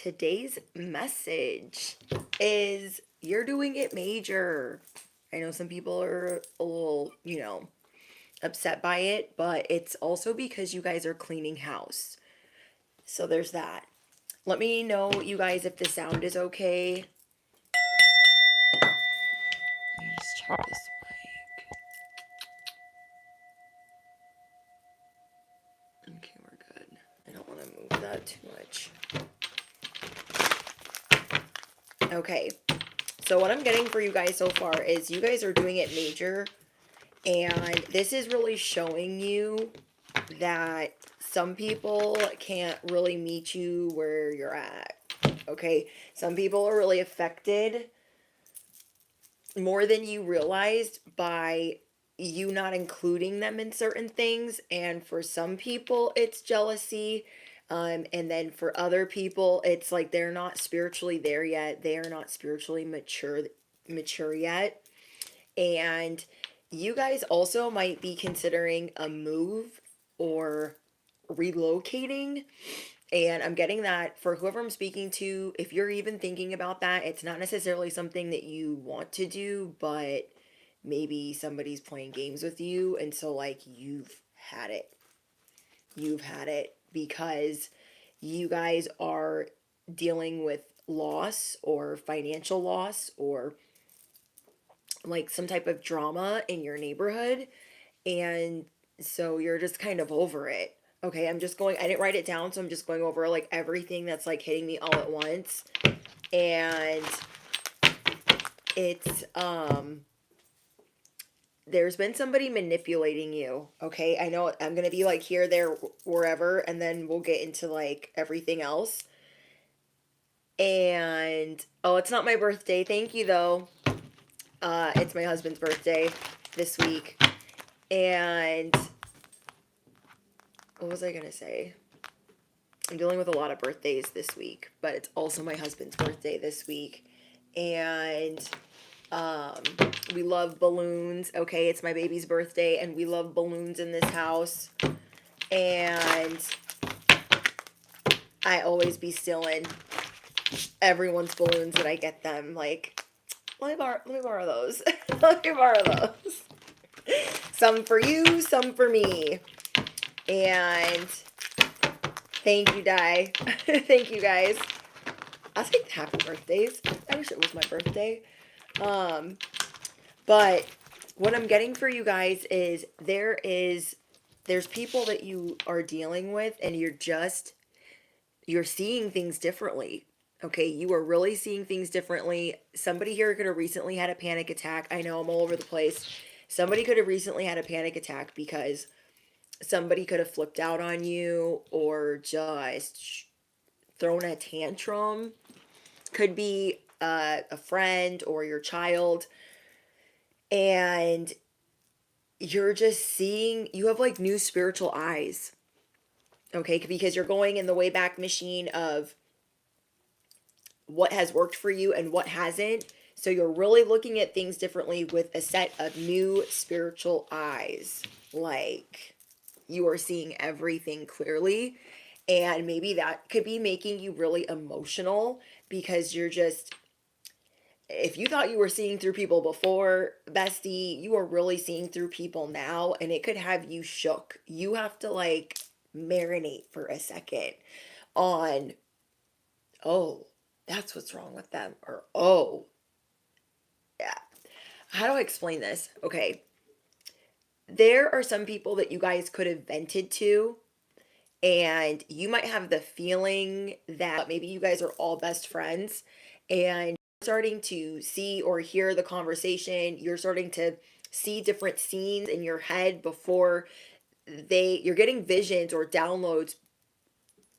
Today's message is you're doing it major. I know some people are a little, upset by it, but it's also because you guys are cleaning house. So there's that. Let me know, you guys, if the sound is okay. Let me just check this mic. Okay, we're good. I don't want to move that too much. Okay, so what I'm getting for you guys so far is you guys are doing it major, and this is really showing you that some people can't really meet you where you're at. Okay, some people are really affected more than you realized by you not including them in certain things, and for some people it's jealousy, and then for other people it's like they're not spiritually there yet, they are not spiritually mature yet. And you guys also might be considering a move or relocating. And I'm getting that for whoever I'm speaking to, if you're even thinking about that, it's not necessarily something that you want to do, but maybe somebody's playing games with you. And so, like, you've had it. You've had it because you guys are dealing with loss or financial loss or like some type of drama in your neighborhood. And so you're just kind of over it. Okay, I didn't write it down, so I'm just going over like everything that's like hitting me all at once. And it's there's been somebody manipulating you. Okay, I know I'm gonna be like here, there, wherever, and then we'll get into like everything else. And oh, it's not my birthday. Thank you though. It's my husband's birthday this week. And what was I gonna say? I'm dealing with a lot of birthdays this week, but it's also my husband's birthday this week. And um, we love balloons. Okay, it's my baby's birthday, and we love balloons in this house. And I always be stealing everyone's balloons that I get them. Like, let me borrow those. Let me borrow those. Some for you, some for me. And thank you, Di. Thank you, guys. I'll take happy birthdays. I wish it was my birthday. But what I'm getting for you guys is there's people that you are dealing with, and you're seeing things differently. Okay, you are really seeing things differently. Somebody here could have recently had a panic attack. I know I'm all over the place. Somebody could have recently had a panic attack because somebody could have flipped out on you or just thrown a tantrum. Could be a friend or your child. And you're just seeing, you have like new spiritual eyes. Okay, because you're going in the Wayback Machine of what has worked for you and what hasn't. So you're really looking at things differently with a set of new spiritual eyes. Like, you are seeing everything clearly. And maybe that could be making you really emotional because you're just, if you thought you were seeing through people before, bestie, you are really seeing through people now, and it could have you shook. You have to like marinate for a second on, oh, that's what's wrong with them, or oh, yeah. How do I explain this? Okay. There are some people that you guys could have vented to, and you might have the feeling that maybe you guys are all best friends, and starting to see or hear the conversation, you're starting to see different scenes in your head before you're getting visions or downloads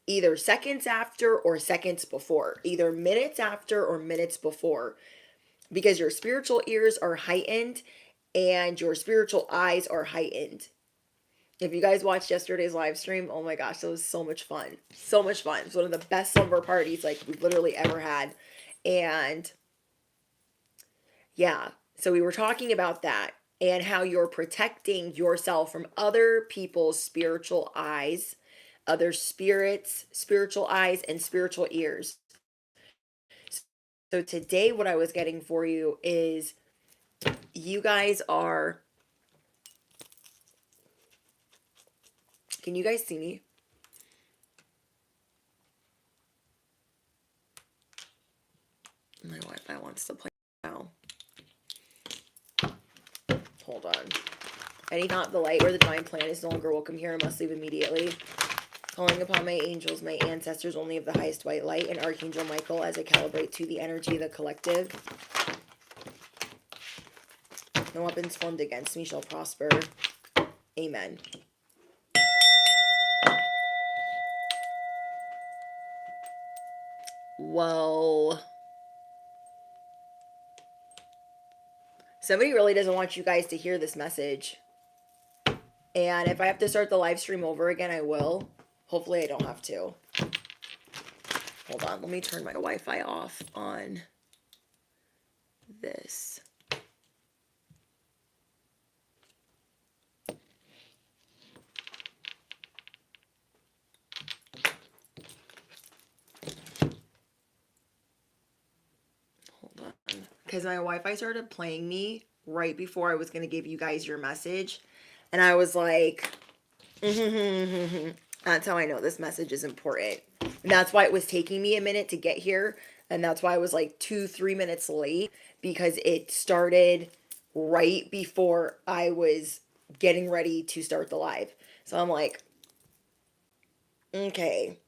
either seconds after or seconds before, either minutes after or minutes before, because your spiritual ears are heightened and your spiritual eyes are heightened. If you guys watched yesterday's live stream, oh my gosh, that was so much fun. So much fun. It was one of the best slumber parties like we've literally ever had. And yeah, so we were talking about that and how you're protecting yourself from other people's spiritual eyes, other spirits, spiritual eyes, and spiritual ears. So today what I was getting for you is you guys are, can you guys see me? My Wi-Fi wants to play now. Hold on. Any not the light or the divine plan is no longer welcome here and must leave immediately. Calling upon my angels, my ancestors only of the highest white light, and Archangel Michael as I calibrate to the energy of the collective. No weapons formed against me shall prosper. Amen. Well, somebody really doesn't want you guys to hear this message. And if I have to start the live stream over again, I will. Hopefully I don't have to. Hold on, let me turn my Wi-Fi off on this. Hold on. Because my Wi-Fi started playing me right before I was going to give you guys your message. And I was like, that's how I know this message is important. And that's why it was taking me a minute to get here. And that's why I was like 2-3 minutes late, because it started right before I was getting ready to start the live. So I'm like, okay.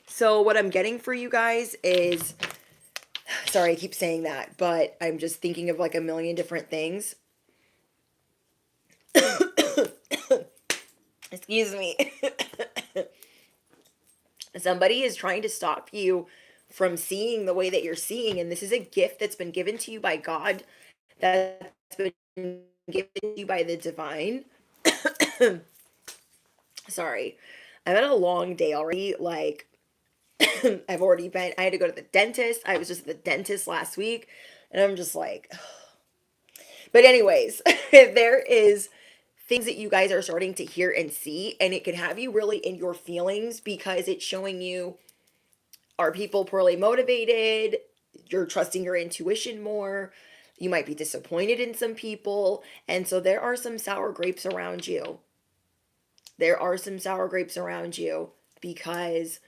So what I'm getting for you guys is, sorry, I keep saying that, but I'm just thinking of like a million different things. Excuse me. Somebody is trying to stop you from seeing the way that you're seeing, and this is a gift that's been given to you by God, that's been given to you by the divine. Sorry, I've had a long day already. Like, I had to go to the dentist. I was just at the dentist last week, and I'm just like, but anyways, there is things that you guys are starting to hear and see, and it can have you really in your feelings, because it's showing you, are people poorly motivated? You're trusting your intuition more. You might be disappointed in some people. And so there are some sour grapes around you. There are some sour grapes around you because,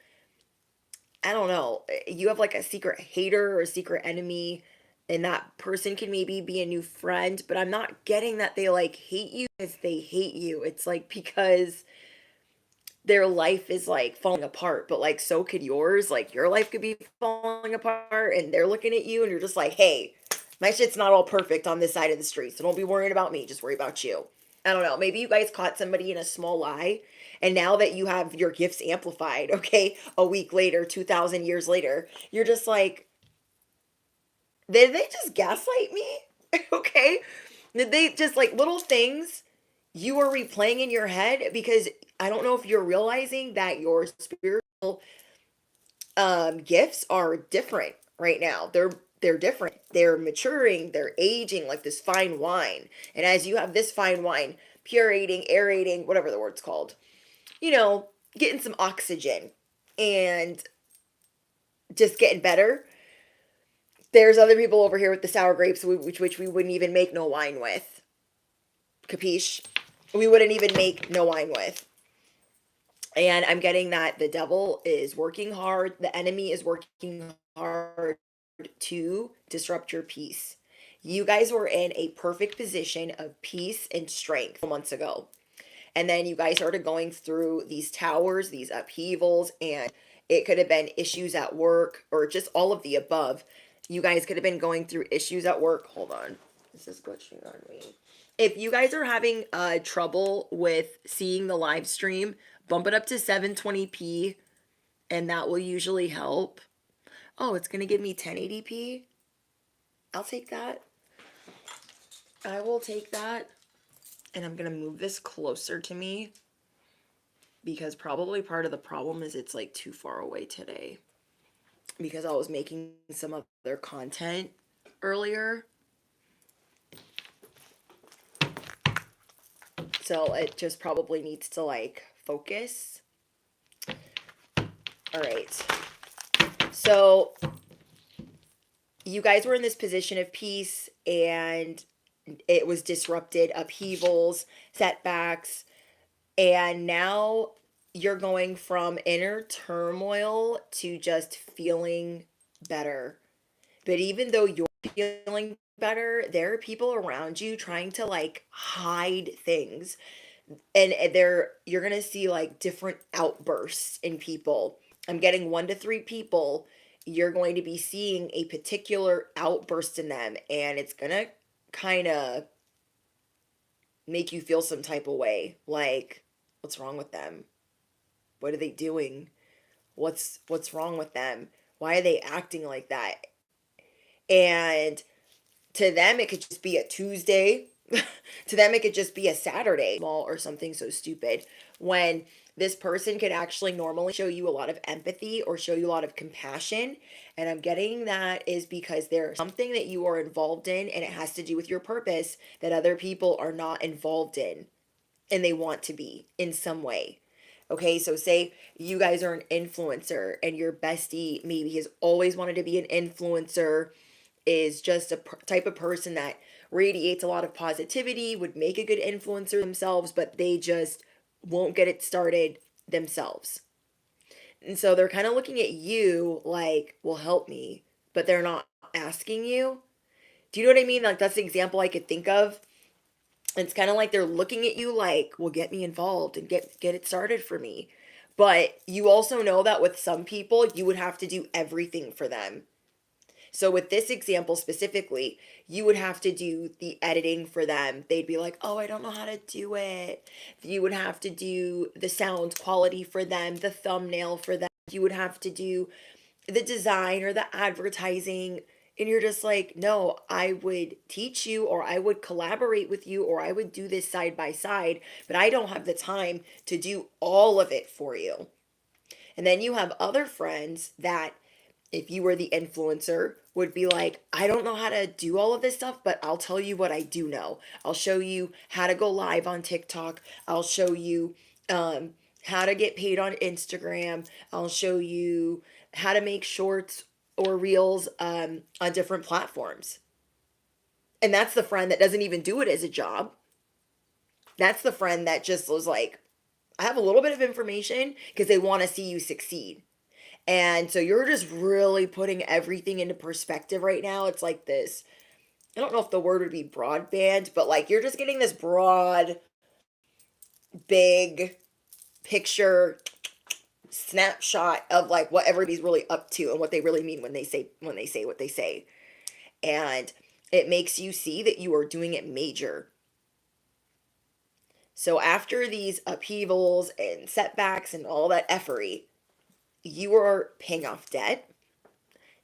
I don't know, you have like a secret hater or a secret enemy, and that person can maybe be a new friend, but I'm not getting that they like hate you because they hate you. It's like because their life is like falling apart, but like so could yours. Like your life could be falling apart and they're looking at you and you're just like, hey, my shit's not all perfect on this side of the street, so don't be worrying about me, just worry about you. I don't know, maybe you guys caught somebody in a small lie, and now that you have your gifts amplified, okay, a week later, 2,000 years later, you're just like, did they just gaslight me? Okay, did they just, like, little things you are replaying in your head? Because I don't know if you're realizing that your spiritual gifts are different right now. They're different. They're maturing, they're aging like this fine wine. And as you have this fine wine purating, aerating, whatever the word's called, getting some oxygen and just getting better, there's other people over here with the sour grapes, which we wouldn't even make no wine with. Capiche? We wouldn't even make no wine with. And I'm getting that the devil is working hard. The enemy is working hard to disrupt your peace. You guys were in a perfect position of peace and strength months ago. And then you guys started going through these towers, these upheavals, and it could have been issues at work or just all of the above. You guys could have been going through issues at work. Hold on. This is glitching on me. If you guys are having trouble with seeing the live stream, bump it up to 720p, and that will usually help. Oh, it's going to give me 1080p. I'll take that. I will take that. And I'm going to move this closer to me, because probably part of the problem is it's like too far away today, because I was making some other content earlier. So it just probably needs to like focus. All right. So you guys were in this position of peace and it was disrupted, upheavals, setbacks, and now you're going from inner turmoil to just feeling better. But even though you're feeling better, there are people around you trying to like hide things. And you're going to see like different outbursts in people. I'm getting 1 to 3 people. You're going to be seeing a particular outburst in them, and it's going to kind of make you feel some type of way. Like, what's wrong with them? What are they doing? What's wrong with them? Why are they acting like that? And to them it could just be a Tuesday. To them it could just be a Saturday, small or something so stupid, when this person could actually normally show you a lot of empathy or show you a lot of compassion. And I'm getting that is because there's something that you are involved in, and it has to do with your purpose that other people are not involved in, and they want to be in some way. Okay, so say you guys are an influencer and your bestie maybe has always wanted to be an influencer, is just a type of person that radiates a lot of positivity, would make a good influencer themselves, but they just won't get it started themselves. And so they're kind of looking at you like, well, help me, but they're not asking you. Do you know what I mean? Like, that's the example I could think of. It's kind of like they're looking at you like, well, get me involved and get it started for me. But you also know that with some people, you would have to do everything for them. So with this example specifically, you would have to do the editing for them. They'd be like, "Oh, I don't know how to do it." You would have to do the sound quality for them, the thumbnail for them. You would have to do the design or the advertising. And you're just like, "No, I would teach you, or I would collaborate with you, or I would do this side by side, but I don't have the time to do all of it for you." And then you have other friends that, if you were the influencer, would be like, "I don't know how to do all of this stuff, but I'll tell you what I do know. I'll show you how to go live on TikTok. I'll show you how to get paid on Instagram. I'll show you how to make shorts or reels on different platforms." And that's the friend that doesn't even do it as a job. That's the friend that just was like, "I have a little bit of information," because they want to see you succeed. And so you're just really putting everything into perspective right now. It's like this, I don't know if the word would be broadband, but like you're just getting this broad, big picture snapshot of like what everybody's really up to and what they really mean when they say what they say. And it makes you see that you are doing it major. So after these upheavals and setbacks and all that effery, you are paying off debt.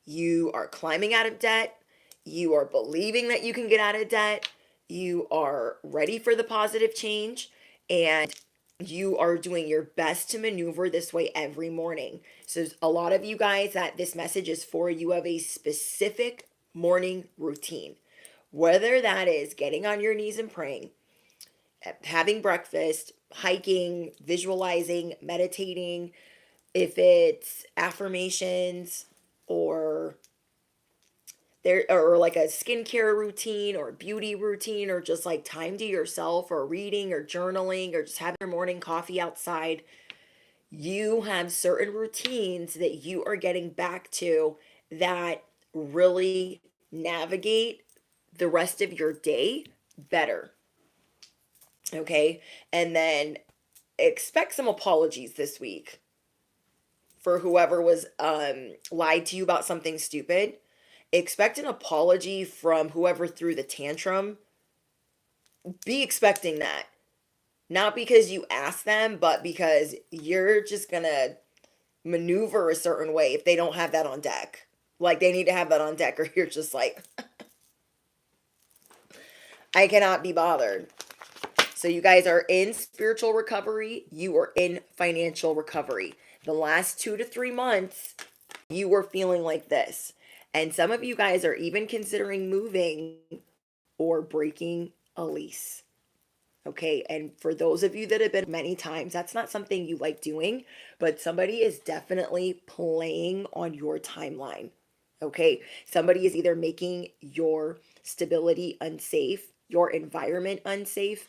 You are climbing out of debt. You are believing that you can get out of debt. You are ready for the positive change. And you are doing your best to maneuver this way every morning. So, a lot of you guys that this message is for, you have a specific morning routine. Whether that is getting on your knees and praying, having breakfast, hiking, visualizing, meditating, if it's affirmations, or there, or like a skincare routine or beauty routine, or just like time to yourself, or reading or journaling, or just having your morning coffee outside, you have certain routines that you are getting back to that really navigate the rest of your day better. Okay? And then expect some apologies this week for whoever was lied to you about something stupid. Expect an apology from whoever threw the tantrum. Be expecting that. Not because you asked them, but because you're just gonna maneuver a certain way if they don't have that on deck. Like, they need to have that on deck, or you're just like, I cannot be bothered. So you guys are in spiritual recovery. You are in financial recovery. The last 2 to 3 months, you were feeling like this. And some of you guys are even considering moving or breaking a lease. Okay, and for those of you that have been many times, that's not something you like doing, but somebody is definitely playing on your timeline. Okay, somebody is either making your stability unsafe, your environment unsafe.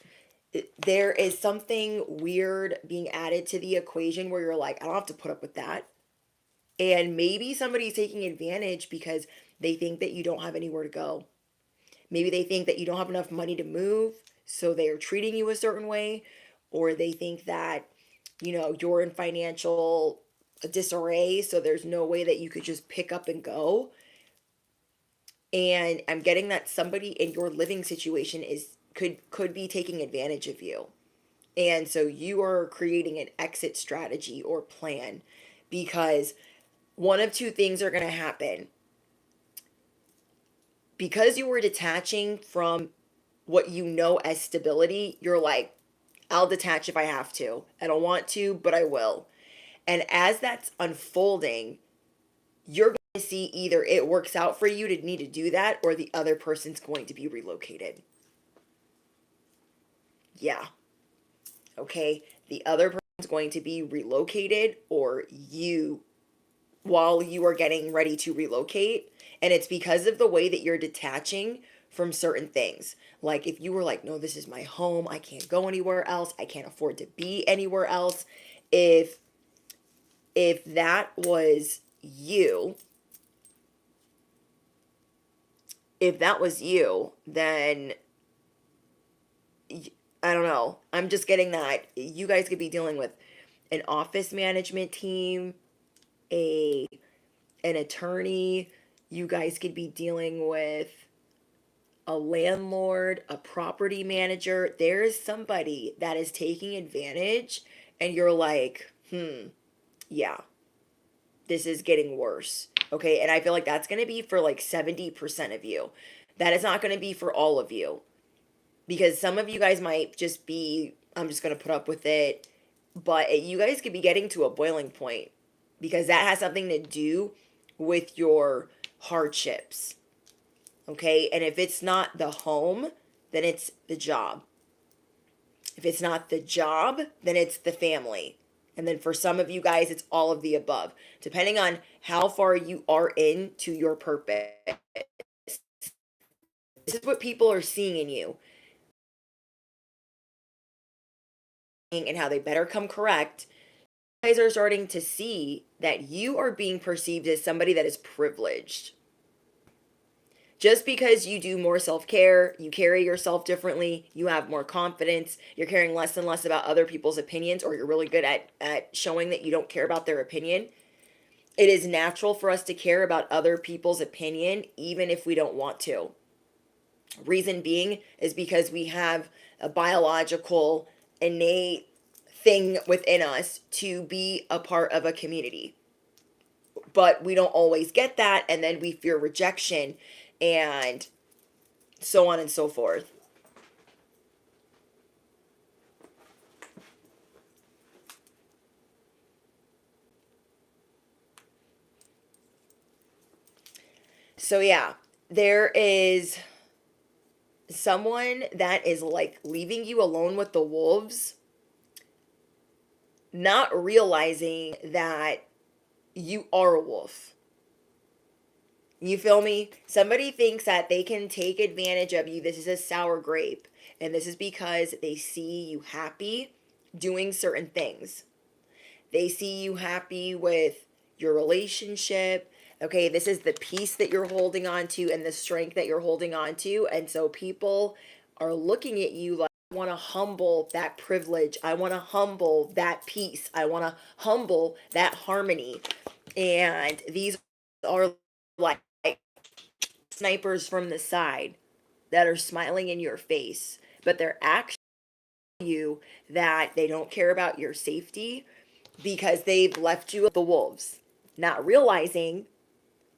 There is something weird being added to the equation where you're like, I don't have to put up with that. And maybe somebody's taking advantage because they think that you don't have anywhere to go. Maybe they think that you don't have enough money to move, so they are treating you a certain way, or they think that, you're in financial disarray, so there's no way that you could just pick up and go. And I'm getting that somebody in your living situation is could be taking advantage of you. And so you are creating an exit strategy or plan because one of two things are going to happen. Because you were detaching from what you know as stability, you're like, I'll detach if I have to. I don't want to, but I will. And as that's unfolding, you're going to see either it works out for you to need to do that or the other person's going to be relocated. Yeah. Okay. The other person's going to be relocated or you while you are getting ready to relocate. And it's because of the way that you're detaching from certain things. Like if you were like, no, this is my home, I can't go anywhere else, I can't afford to be anywhere else. If that was you, if that was you, then I don't know. I'm just getting that you guys could be dealing with an office management team, a an attorney, you guys could be dealing with a landlord, a property manager. There is somebody that is taking advantage, and you're like, yeah, this is getting worse. Okay. And I feel like that's going to be for like 70% of you. That is not going to be for all of you because some of you guys might just be, I'm just going to put up with it. But you guys could be getting to a boiling point because that has something to do with your hardships. Okay. And if it's not the home, then it's the job. If it's not the job, then it's the family. And then for some of you guys, it's all of the above, depending on how far you are into your purpose. This is what people are seeing in you and how they better come correct. You guys are starting to see that you are being perceived as somebody that is privileged. Just because you do more self-care, you carry yourself differently, you have more confidence, you're caring less and less about other people's opinions, or you're really good at showing that you don't care about their opinion. It is natural for us to care about other people's opinion, even if we don't want to. Reason being is because we have a biological, innate thing within us to be a part of a community. But we don't always get that, and then we fear rejection and so on and so forth. So, yeah, there is someone that is like leaving you alone with the wolves, not realizing that you are a wolf. You feel me? Somebody thinks that they can take advantage of you. This is a sour grape. And this is because they see you happy doing certain things. They see you happy with your relationship. Okay, this is the peace that you're holding on to and the strength that you're holding on to. And so people are looking at you like, I want to humble that privilege. I want to humble that peace. I want to humble that harmony. And these are like snipers from the side that are smiling in your face, but they're actually you that they don't care about your safety because they've left you with the wolves, not realizing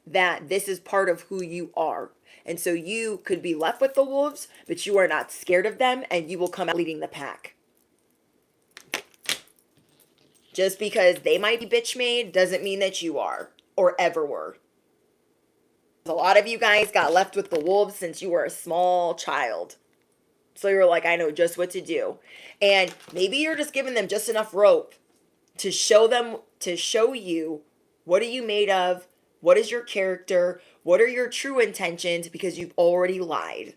that this is part of who you are. And so you could be left with the wolves, but you are not scared of them and you will come out leading the pack. Just because they might be bitch made doesn't mean that you are or ever were. A lot of you guys got left with the wolves since you were a small child. So you're like, I know just what to do. And maybe you're just giving them just enough rope to show you what are you made of, what is your character, what are your true intentions, because you've already lied.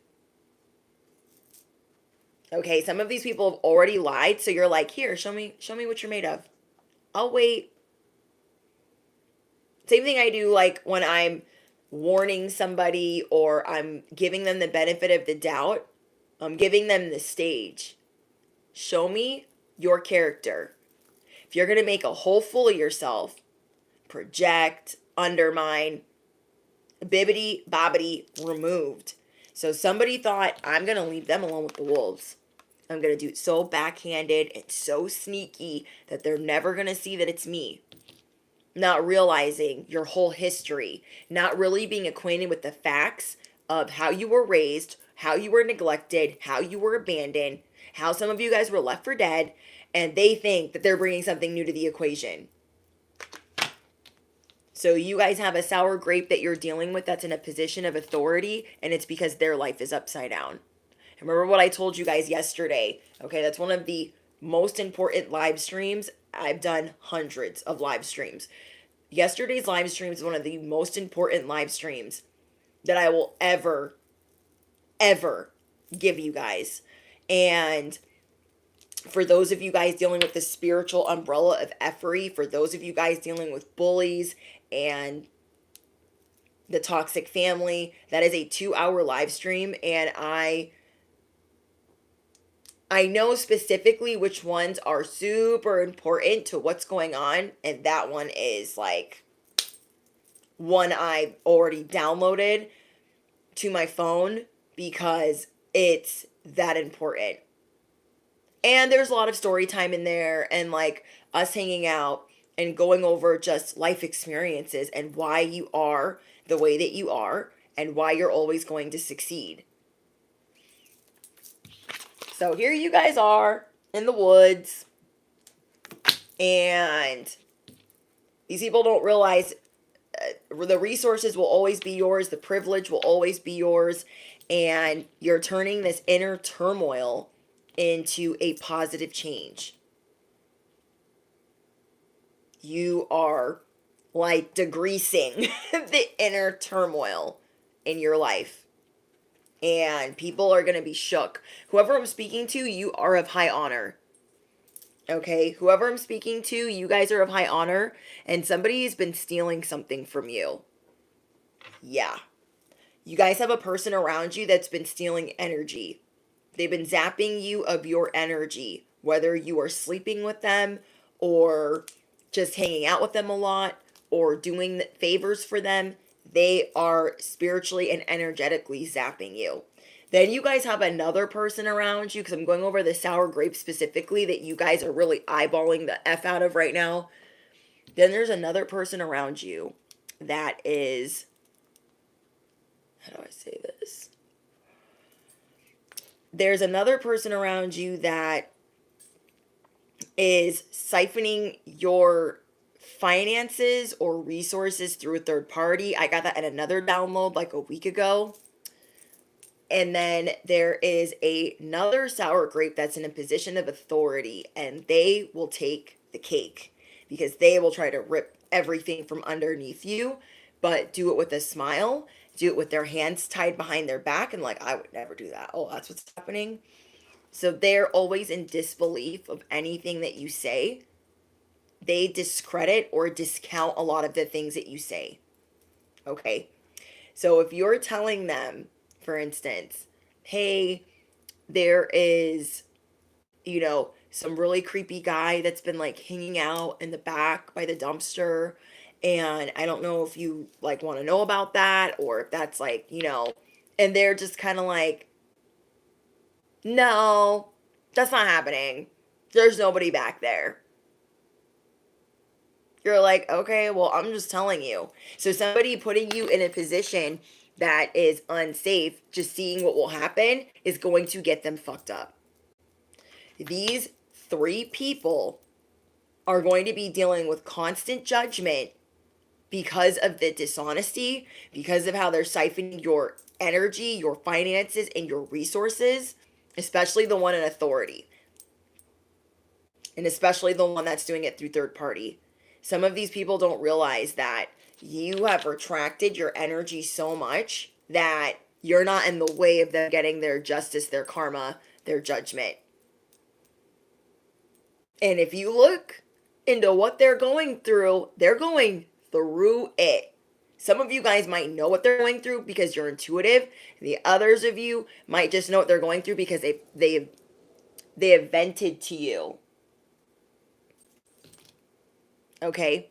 Okay, some of these people have already lied, so you're like, here, show me what you're made of. I'll wait. Same thing I do like when I'm warning somebody or I'm giving them the benefit of the doubt. I'm giving them the stage. Show me your character. If you're going to make a whole fool of yourself, project, undermine, bibbity bobbity removed. So somebody thought, I'm going to leave them alone with the wolves. I'm going to do it so backhanded and so sneaky that they're never going to see that it's me. Not realizing your whole history, not really being acquainted with the facts of how you were raised, how you were neglected, how you were abandoned, how some of you guys were left for dead, and they think that they're bringing something new to the equation. So you guys have a sour grape that you're dealing with that's in a position of authority, and it's because their life is upside down. Remember what I told you guys yesterday. Okay, that's one of the most important live streams. I've done hundreds of live streams. Yesterday's live stream is one of the most important live streams that I will ever give you guys. And for those of you guys dealing with the spiritual umbrella of effery, for those of you guys dealing with bullies and the toxic family, that is a 2-hour live stream, and I know specifically which ones are super important to what's going on, and that one is like one I already downloaded to my phone because it's that important. And there's a lot of story time in there and like us hanging out and going over just life experiences and why you are the way that you are and why you're always going to succeed. So here you guys are in the woods, and these people don't realize the resources will always be yours, the privilege will always be yours, and you're turning this inner turmoil into a positive change. You are like degreasing the inner turmoil in your life. And people are going to be shook. Whoever I'm speaking to, you are of high honor. Okay? Whoever I'm speaking to, you guys are of high honor. And somebody has been stealing something from you. Yeah. You guys have a person around you that's been stealing energy. They've been zapping you of your energy. Whether you are sleeping with them or just hanging out with them a lot or doing favors for them. They are spiritually and energetically zapping you. Then you guys have another person around you, because I'm going over the sour grape specifically that you guys are really eyeballing the F out of right now. Then there's another person around you that is, how do I say this? There's another person around you that is siphoning your finances or resources through a third party. I got that in another download like a week ago. And then there is another sour grape that's in a position of authority, and they will take the cake because they will try to rip everything from underneath you, but do it with a smile, do it with their hands tied behind their back, and like, I would never do that. Oh, that's what's happening. So they're always in disbelief of anything that you say. They discredit or discount a lot of the things that you say. Okay? So if you're telling them, for instance, hey, there is, some really creepy guy that's been like hanging out in the back by the dumpster, and I don't know if you like want to know about that or if that's like, and they're just kind of like, no, that's not happening. There's nobody back there. You're like, okay, well, I'm just telling you. So somebody putting you in a position that is unsafe, just seeing what will happen, is going to get them fucked up. These 3 people are going to be dealing with constant judgment because of the dishonesty, because of how they're siphoning your energy, your finances, and your resources. especially the one in authority, and especially the one that's doing it through third party. Some of these people don't realize that you have retracted your energy so much that you're not in the way of them getting their justice, their karma, their judgment. And if you look into what they're going through it. Some of you guys might know what they're going through because you're intuitive. The others of you might just know what they're going through because they have vented to you. Okay?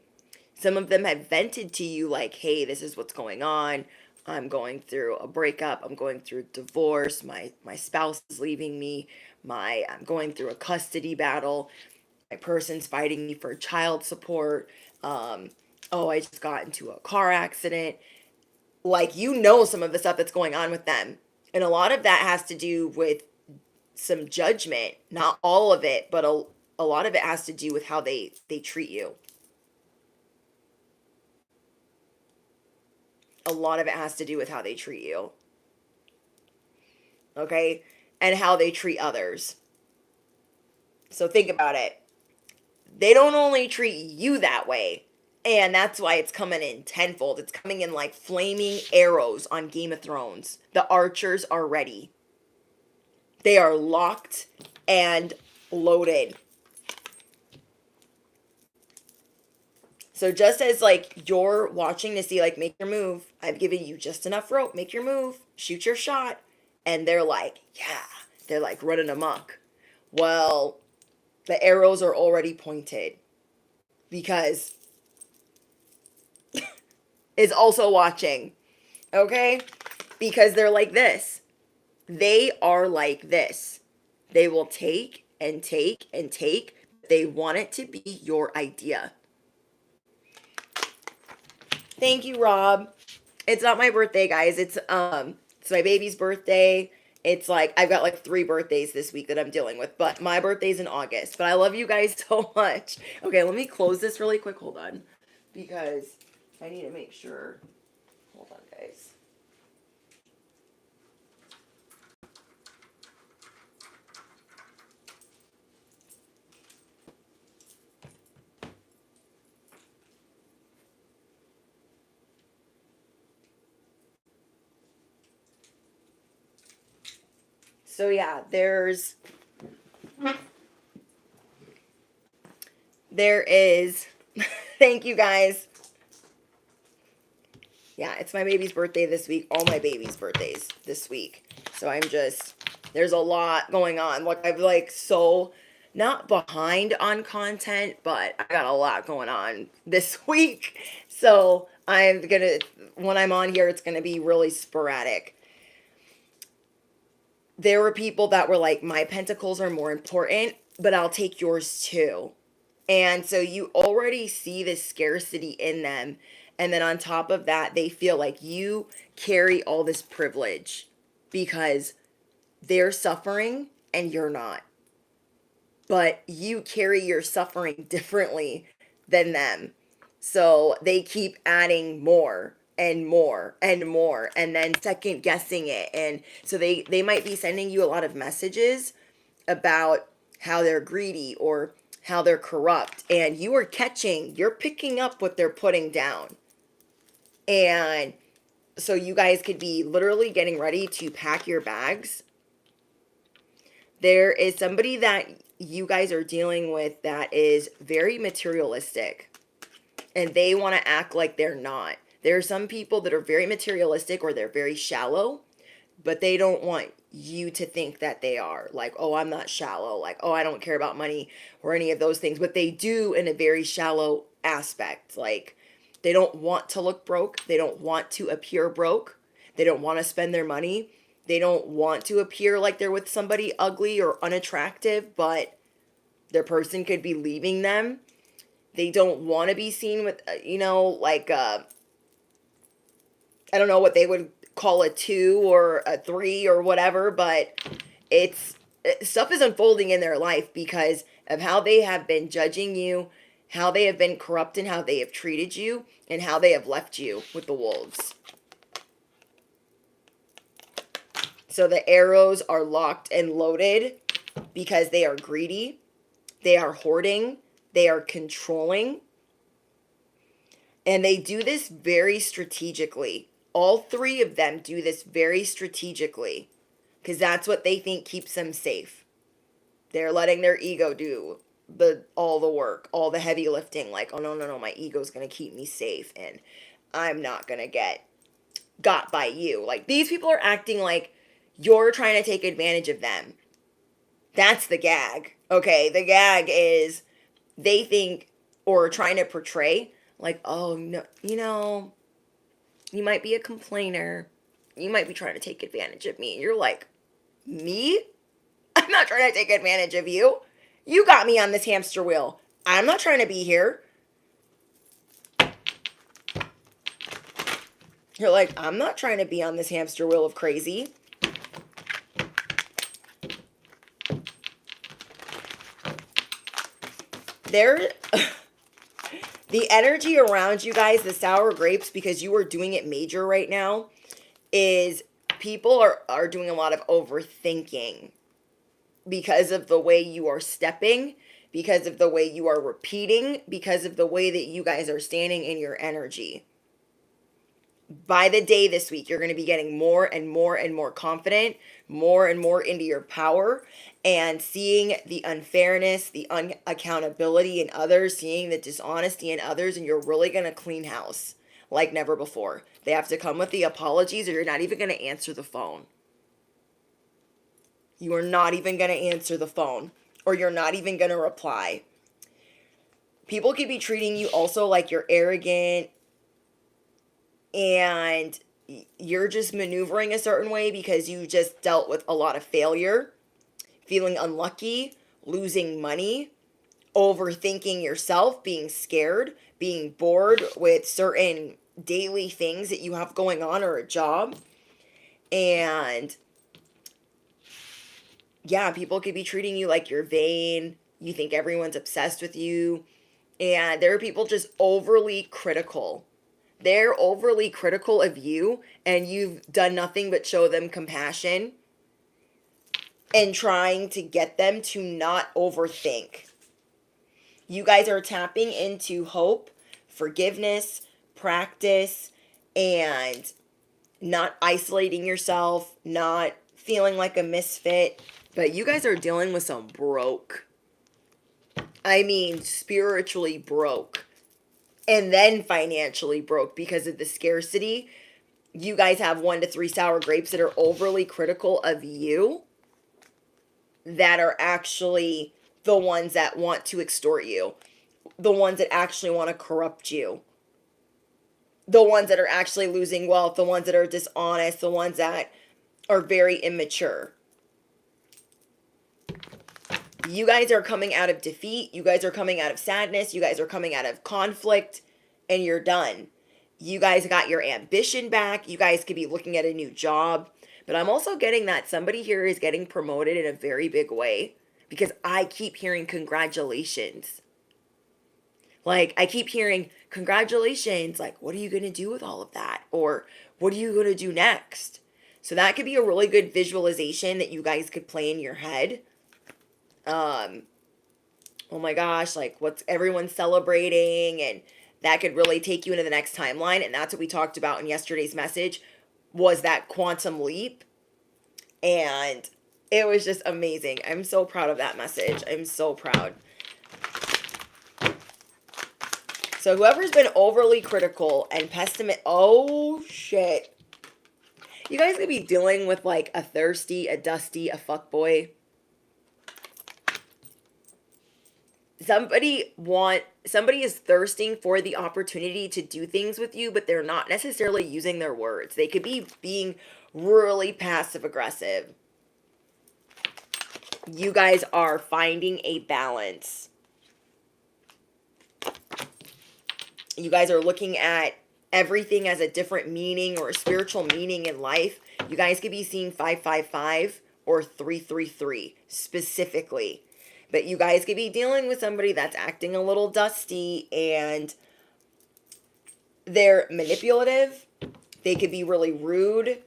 Some of them have vented to you like, hey, this is what's going on. I'm going through a breakup. I'm going through divorce. My spouse is leaving me. I'm going through a custody battle. My person's fighting me for child support. Oh, I just got into a car accident. Like, you know, some of the stuff that's going on with them. And a lot of that has to do with some judgment. Not all of it, but a lot of it has to do with how they treat you. A lot of it has to do with how they treat you. Okay? And how they treat others. So think about it. They don't only treat you that way. And that's why it's coming in tenfold. It's coming in like flaming arrows on Game of Thrones. The archers are ready. They are locked and loaded. So just as like you're watching to see like make your move, I've given you just enough rope, make your move, shoot your shot, and they're like, yeah, they're like running amok. Well, the arrows are already pointed because is also watching. Okay? Because they're like this. They are like this. They will take and take and take. They want it to be your idea. Thank you, Rob. It's not my birthday, guys. It's my baby's birthday. It's like I've got like 3 birthdays this week that I'm dealing with, but my birthday's in August. But I love you guys so much. Okay, let me close this really quick. Hold on. Because I need to make sure. Hold on, guys. So yeah, there is thank you guys. Yeah, it's my baby's birthday this week. All my baby's birthdays this week. So there's a lot going on. Look, I'm like so not behind on content, but I got a lot going on this week. So when I'm on here, it's gonna be really sporadic. There were people that were like, my pentacles are more important, but I'll take yours too. And so you already see this scarcity in them. And then on top of that, they feel like you carry all this privilege because they're suffering and you're not. But you carry your suffering differently than them. So they keep adding more and more and more and then second guessing it. And so they might be sending you a lot of messages about how they're greedy or how they're corrupt, and you're picking up what they're putting down. And so you guys could be literally getting ready to pack your bags. There is somebody that you guys are dealing with that is very materialistic, and they want to act like they're not. There are some people that are very materialistic or they're very shallow, but they don't want you to think that they are. Like, oh, I'm not shallow. Like, oh, I don't care about money or any of those things. But they do in a very shallow aspect. Like, they don't want to look broke. They don't want to appear broke. They don't want to spend their money. They don't want to appear like they're with somebody ugly or unattractive, but their person could be leaving them. They don't want to be seen with, I don't know what they would call a 2 or a 3 or whatever, but stuff is unfolding in their life because of how they have been judging you, how they have been corrupt and how they have treated you, and how they have left you with the wolves. So the arrows are locked and loaded because they are greedy, they are hoarding, they are controlling, and they do this very strategically. All three of them do this very strategically because that's what they think keeps them safe. They're letting their ego do all the work, all the heavy lifting. Like, oh no, no, no, my ego's gonna keep me safe, and I'm not gonna get got by you. Like, these people are acting like you're trying to take advantage of them. That's the gag. Okay, the gag is they think or trying to portray like, oh no, you might be a complainer. You might be trying to take advantage of me. You're like, me? I'm not trying to take advantage of you. You got me on this hamster wheel. I'm not trying to be here. You're like, I'm not trying to be on this hamster wheel of crazy. There, the energy around you guys, the sour grapes, because you are doing it major right now, is people are doing a lot of overthinking because of the way you are stepping, because of the way you are repeating, because of the way that you guys are standing in your energy. By the day this week, you're going to be getting more and more and more confident, more and more into your power, and seeing the unfairness, the unaccountability in others, seeing the dishonesty in others, and you're really going to clean house like never before. They have to come with the apologies, or you're not even going to answer the phone. You are not even going to answer the phone, or you're not even going to reply. People could be treating you also like you're arrogant and you're just maneuvering a certain way because you just dealt with a lot of failure, feeling unlucky, losing money, overthinking yourself, being scared, being bored with certain daily things that you have going on or a job. And yeah, people could be treating you like you're vain. You think everyone's obsessed with you. And there are people just overly critical. They're overly critical of you, and you've done nothing but show them compassion and trying to get them to not overthink. You guys are tapping into hope, forgiveness, practice, and not isolating yourself, not feeling like a misfit. But you guys are dealing with some broke. I mean, spiritually broke. And then financially broke because of the scarcity. You guys have 1 to 3 sour grapes that are overly critical of you, that are actually the ones that want to extort you, the ones that actually want to corrupt you, the ones that are actually losing wealth, the ones that are dishonest, the ones that are very immature. You guys are coming out of defeat. You guys are coming out of sadness. You guys are coming out of conflict, and you're done. You guys got your ambition back. You guys could be looking at a new job. But I'm also getting that somebody here is getting promoted in a very big way, because I keep hearing congratulations. Like, I keep hearing congratulations. Like, what are you going to do with all of that? Or what are you going to do next? So that could be a really good visualization that you guys could play in your head. Oh my gosh, like, what's everyone celebrating? And that could really take you into the next timeline. And that's what we talked about in yesterday's message, was that quantum leap. And it was just amazing. I'm so proud of that message. I'm so proud. So whoever's been overly critical and pessimistic, oh shit. You guys could be dealing with like a thirsty, a dusty, a fuckboy. Somebody is thirsting for the opportunity to do things with you, but they're not necessarily using their words. They could be being really passive aggressive. You guys are finding a balance. You guys are looking at everything as a different meaning or a spiritual meaning in life. You guys could be seeing 555 or 333 specifically. But you guys could be dealing with somebody that's acting a little dusty, and they're manipulative. They could be really rude.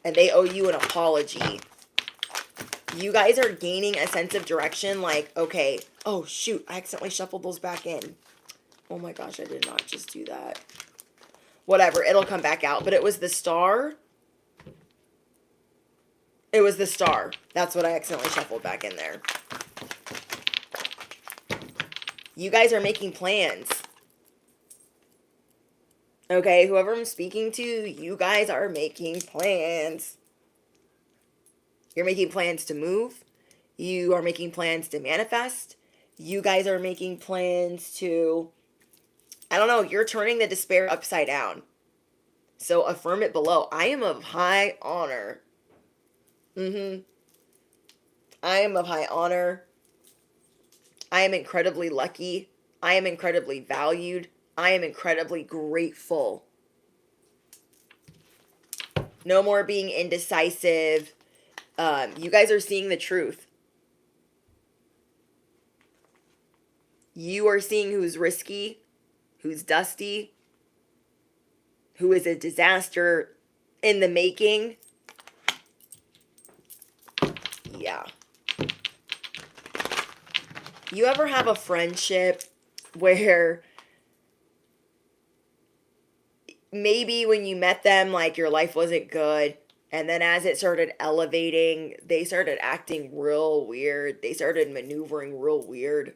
and they owe you an apology. You guys are gaining a sense of direction, like, okay, oh shoot, I accidentally shuffled those back in. Oh my gosh, I did not just do that. Whatever, it'll come back out. But it was the star. It was the star. That's what I accidentally shuffled back in there. You guys are making plans. Okay, whoever I'm speaking to, you guys are making plans. You're making plans to move. You are making plans to manifest. You guys are making plans to, I don't know, you're turning the despair upside down. So affirm it below. I am of high honor. I am of high honor. I am incredibly lucky. I am incredibly valued. I am incredibly grateful. No more being indecisive. You guys are seeing the truth. You are seeing who's risky, who's dusty, who is a disaster in the making. Yeah. You ever have a friendship where maybe when you met them, like, your life wasn't good, and then as it started elevating, they started acting real weird. They started maneuvering real weird.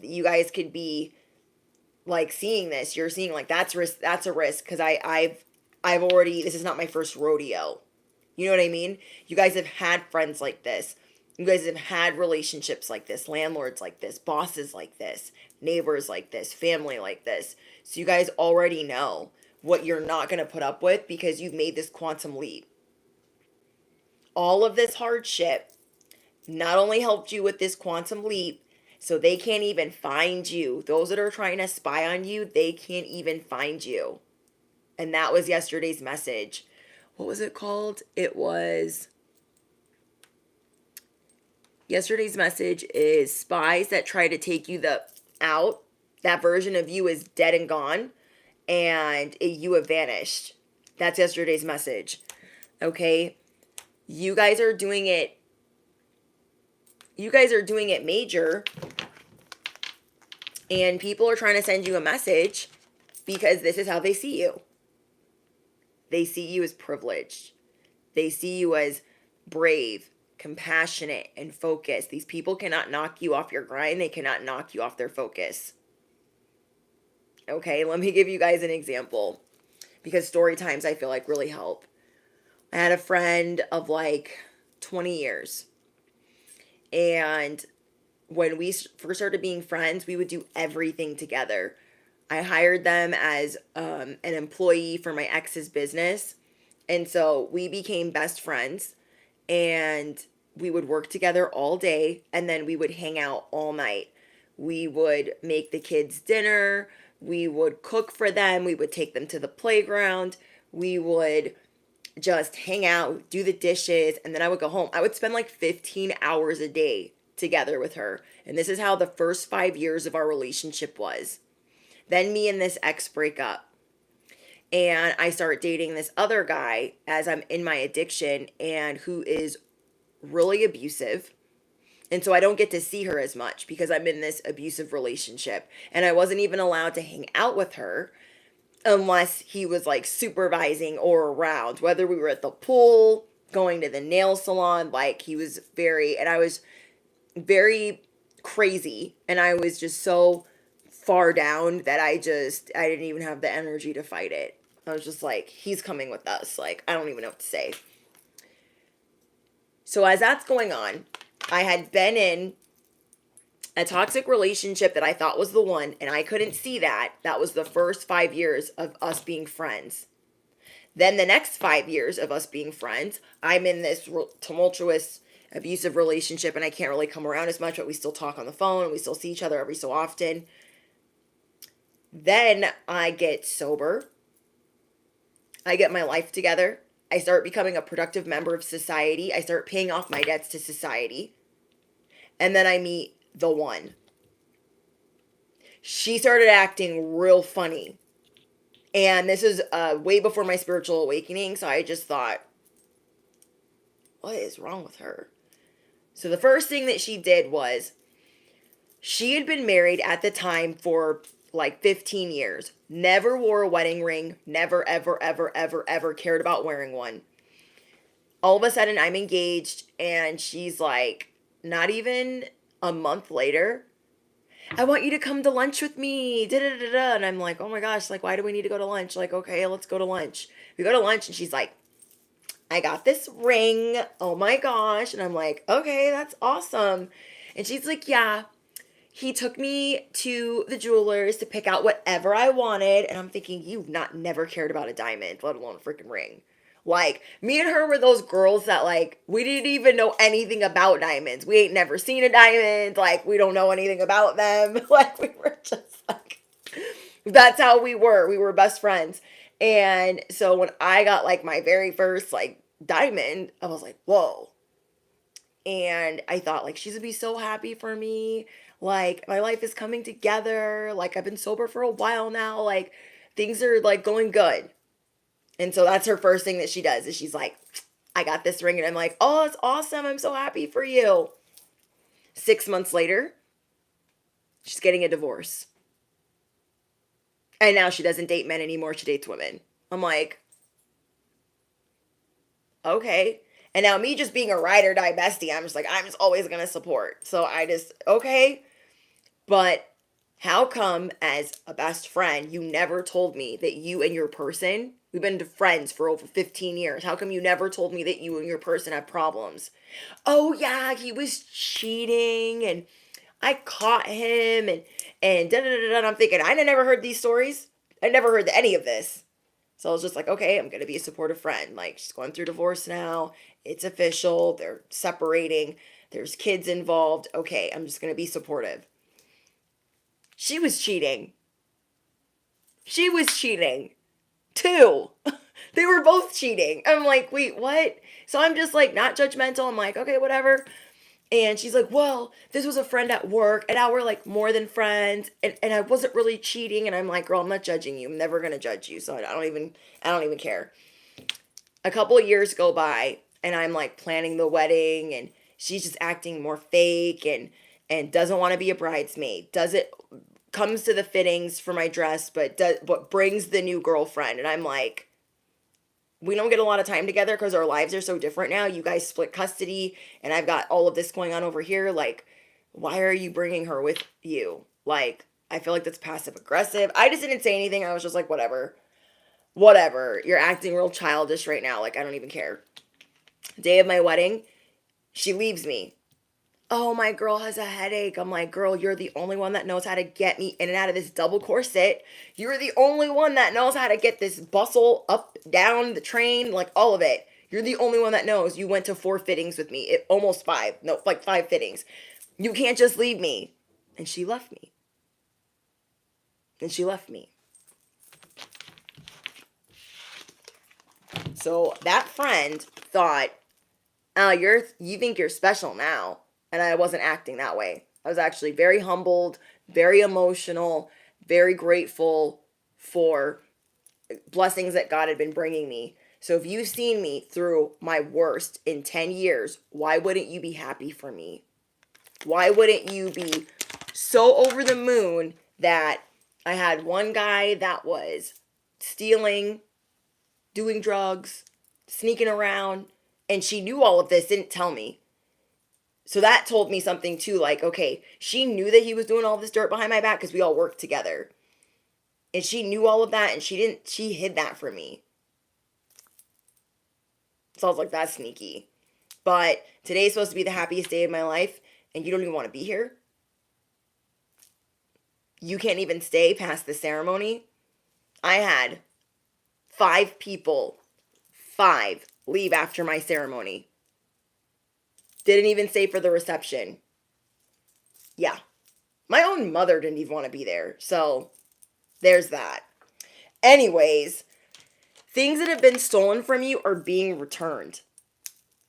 You guys could be like seeing this. You're seeing like that's risk. That's a risk because I've already. This is not my first rodeo. You know what I mean? You guys have had friends like this. You guys have had relationships like this, landlords like this, bosses like this, neighbors like this, family like this. So you guys already know what you're not going to put up with because you've made this quantum leap. All of this hardship not only helped you with this quantum leap, so they can't even find you. Those that are trying to spy on you, they can't even find you. And that was yesterday's message. What was it called? It was... Yesterday's message is spies that try to take you out. That version of you is dead and gone. And you have vanished. That's yesterday's message. Okay? You guys are doing it. You guys are doing it major. And people are trying to send you a message because this is how they see you. They see you as privileged. They see you as brave, compassionate, and focused. These people cannot knock you off your grind. They cannot knock you off their focus. Okay, let me give you guys an example. Because story times, I feel like, really help. I had a friend of like 20 years. And when we first started being friends, we would do everything together. I hired them as an employee for my ex's business. And so we became best friends. And we would work together all day. And then we would hang out all night. We would make the kids dinner. We would cook for them. We would take them to the playground. We would just hang out, do the dishes, and then I would go home. I would spend like 15 hours a day together with her. And this is how the first 5 years of our relationship was. Then me and this ex break up. And I start dating this other guy as I'm in my addiction and who is really abusive. And so I don't get to see her as much because I'm in this abusive relationship. And I wasn't even allowed to hang out with her unless he was like supervising or around, whether we were at the pool, going to the nail salon, like he was and I was very crazy and I was just so far down that I didn't even have the energy to fight it. I was just like, he's coming with us. Like, I don't even know what to say. So as that's going on, I had been in a toxic relationship that I thought was the one, and I couldn't see that. That was the first 5 years of us being friends. Then the next 5 years of us being friends, I'm in this tumultuous, abusive relationship, and I can't really come around as much, but we still talk on the phone, and we still see each other every so often. Then I get sober. I get my life together. I start becoming a productive member of society. I start paying off my debts to society. And then I meet the one. She started acting real funny. And this is way before my spiritual awakening. So I just thought, what is wrong with her? So the first thing that she did was she had been married at the time for like 15 years. Never wore a wedding ring. Never, ever, ever, ever, ever cared about wearing one. All of a sudden, I'm engaged, and she's like, not even a month later, I want you to come to lunch with me. Da da da da. And I'm like, oh my gosh, like, why do we need to go to lunch? Like, okay, let's go to lunch. We go to lunch, and she's like, I got this ring. Oh my gosh. And I'm like, okay, that's awesome. And she's like, yeah, he took me to the jewelers to pick out whatever I wanted. And I'm thinking, you've not never cared about a diamond, let alone a freaking ring. Like, me and her were those girls that, like, we didn't even know anything about diamonds. We ain't never seen a diamond. Like, we don't know anything about them. Like, we were just like, that's how we were. We were best friends. And so when I got, like, my very first, like, diamond, I was like, whoa. And I thought, like, she's gonna be so happy for me. Like, my life is coming together. Like, I've been sober for a while now. Like, things are, like, going good. And so that's her first thing that she does is she's like, I got this ring. And I'm like, oh, it's awesome. I'm so happy for you. 6 months later, she's getting a divorce. And now she doesn't date men anymore. She dates women. I'm like, okay. And now me just being a ride or die bestie, I'm just like, I'm just always going to support. So I just, okay. But how come as a best friend, you never told me that you and your person, we've been friends for over 15 years. How come you never told me that you and your person have problems? Oh yeah, he was cheating and I caught him and da da da da. I'm thinking, I never heard these stories. I never heard any of this. So I was just like, okay, I'm going to be a supportive friend. Like, she's going through divorce now. It's official. They're separating. There's kids involved. Okay, I'm just going to be supportive. She was cheating. She was cheating. Too. They were both cheating. I'm like, wait, what? So I'm just like, not judgmental. I'm like, okay, whatever. And she's like, well, this was a friend at work, and now we're like more than friends, and I wasn't really cheating. And I'm like, girl, I'm not judging you. I'm never gonna judge you. So I don't even care. A couple of years go by, and I'm like planning the wedding, and she's just acting more fake and doesn't want to be a bridesmaid. Doesn't comes to the fittings for my dress, but brings the new girlfriend. And I'm like, we don't get a lot of time together because our lives are so different now. You guys split custody, and I've got all of this going on over here. Like, why are you bringing her with you? Like, I feel like that's passive aggressive. I just didn't say anything. I was just like, whatever. Whatever. You're acting real childish right now. Like, I don't even care. Day of my wedding, she leaves me. Oh, my girl has a headache. I'm like, girl, you're the only one that knows how to get me in and out of this double corset. You're the only one that knows how to get this bustle up, down the train, like all of it. You're the only one that knows. You went to 4 fittings with me. Almost 5. No, like 5 fittings. You can't just leave me. And she left me. And she left me. So that friend thought, oh, you think you're special now. And I wasn't acting that way. I was actually very humbled, very emotional, very grateful for blessings that God had been bringing me. So if you've seen me through my worst in 10 years, why wouldn't you be happy for me? Why wouldn't you be so over the moon that I had one guy that was stealing, doing drugs, sneaking around, and she knew all of this, didn't tell me. So that told me something too, like, okay, she knew that he was doing all this dirt behind my back because we all worked together. And she knew all of that, and she hid that from me. So I was like, that's sneaky. But today's supposed to be the happiest day of my life, and you don't even want to be here? You can't even stay past the ceremony? I had 5 people, 5, leave after my ceremony. Didn't even stay for the reception. Yeah. My own mother didn't even want to be there. So, there's that. Anyways, things that have been stolen from you are being returned.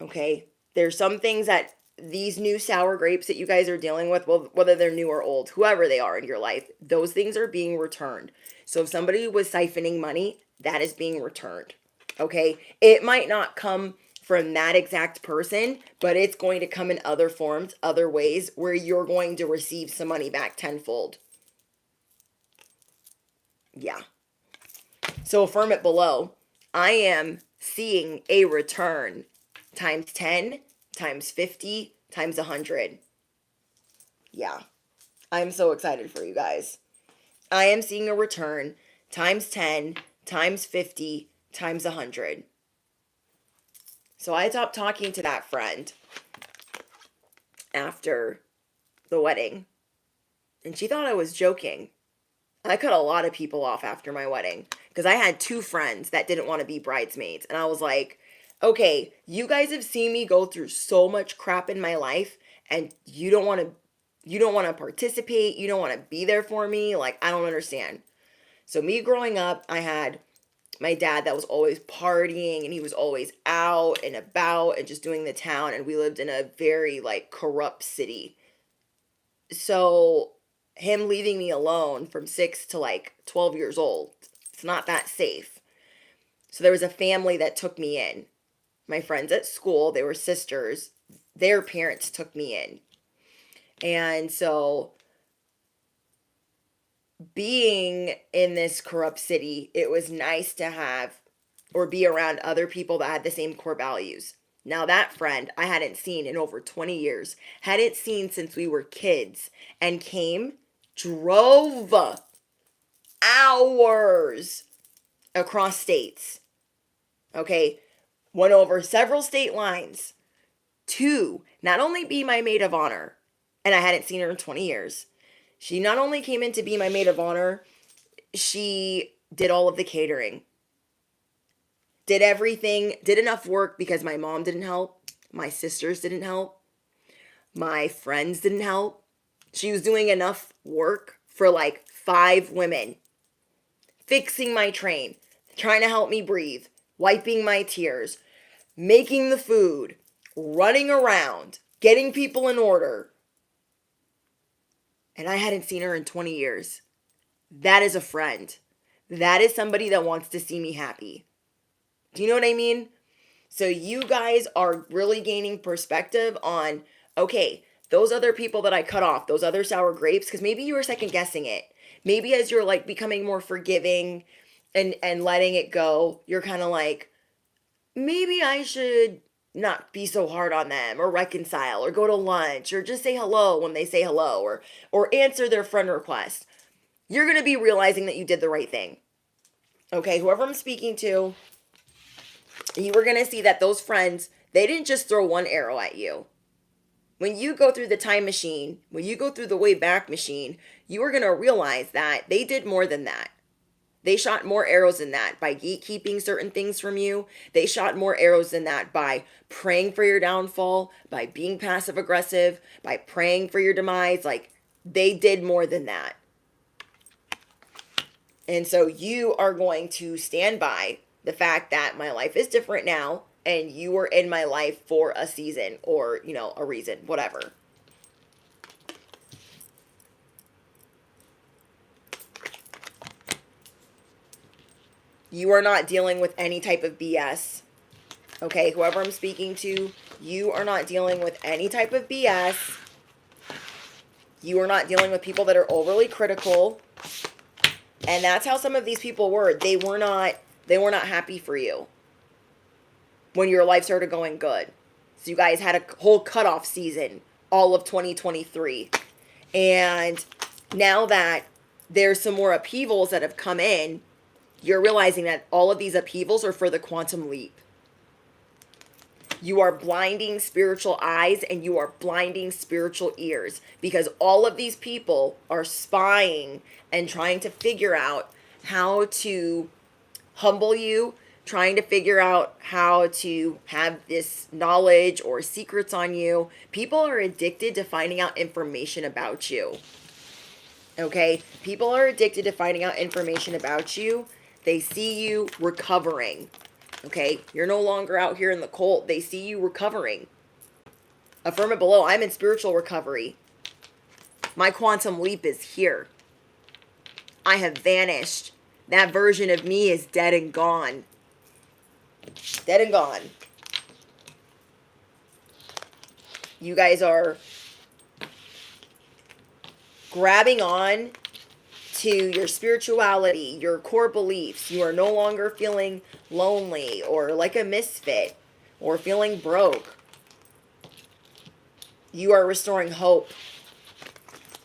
Okay? There's some things that these new sour grapes that you guys are dealing with, well, whether they're new or old, whoever they are in your life, those things are being returned. So if somebody was siphoning money, that is being returned. Okay? It might not come from that exact person, but it's going to come in other forms, other ways where you're going to receive some money back tenfold. Yeah. So affirm it below. I am seeing a return times 10, times 50, times 100. Yeah. I'm so excited for you guys. I am seeing a return times 10, times 50, times 100. So I stopped talking to that friend after the wedding. And she thought I was joking. I cut a lot of people off after my wedding because I had 2 friends that didn't want to be bridesmaids. And I was like, okay, you guys have seen me go through so much crap in my life and you don't want to participate, you don't want to be there for me. Like, I don't understand. So me growing up, I had my dad that was always partying and he was always out and about and just doing the town, and we lived in a very like corrupt city. So him leaving me alone from 6 to like 12 years old, it's not that safe. So there was a family that took me in. My friends at school, they were sisters. Their parents took me in. And so being in this corrupt city, it was nice to have or be around other people that had the same core values. Now that friend I hadn't seen in over 20 years, hadn't seen since we were kids, and drove hours across states. Okay, went over several state lines to not only be my maid of honor, and I hadn't seen her in 20 years. She not only came in to be my maid of honor, she did all of the catering. Did everything, did enough work because my mom didn't help. My sisters didn't help. My friends didn't help. She was doing enough work for like 5 women. Fixing my train, trying to help me breathe, wiping my tears, making the food, running around, getting people in order. And I hadn't seen her in 20 years. That is a friend. That is somebody that wants to see me happy. Do you know what I mean? So you guys are really gaining perspective on, okay, those other people that I cut off, those other sour grapes, because maybe you were second guessing it. Maybe as you're like becoming more forgiving and letting it go, you're kind of like, maybe I should not be so hard on them, or reconcile, or go to lunch, or just say hello when they say hello, or answer their friend request. You're going to be realizing that you did the right thing. Okay, whoever I'm speaking to, you were going to see that those friends, they didn't just throw one arrow at you. When you go through the time machine, when you go through the way back machine, you are going to realize that they did more than that. They shot more arrows than that by gatekeeping certain things from you. They shot more arrows than that by praying for your downfall, by being passive aggressive, by praying for your demise. Like, they did more than that. And so you are going to stand by the fact that my life is different now, and you were in my life for a season or, a reason, whatever. You are not dealing with any type of BS. Okay, whoever I'm speaking to, you are not dealing with any type of BS. You are not dealing with people that are overly critical. And that's how some of these people were. They were not happy for you when your life started going good. So you guys had a whole cutoff season, all of 2023. And now that there's some more upheavals that have come in, you're realizing that all of these upheavals are for the quantum leap. You are blinding spiritual eyes and you are blinding spiritual ears, because all of these people are spying and trying to figure out how to humble you, trying to figure out how to have this knowledge or secrets on you. People are addicted to finding out information about you. Okay? People are addicted to finding out information about you. They see you recovering. Okay? You're no longer out here in the cult. They see you recovering. Affirm it below. I'm in spiritual recovery. My quantum leap is here. I have vanished. That version of me is dead and gone. Dead and gone. You guys are grabbing on to your spirituality, your core beliefs. You are no longer feeling lonely or like a misfit or feeling broke. You are restoring hope.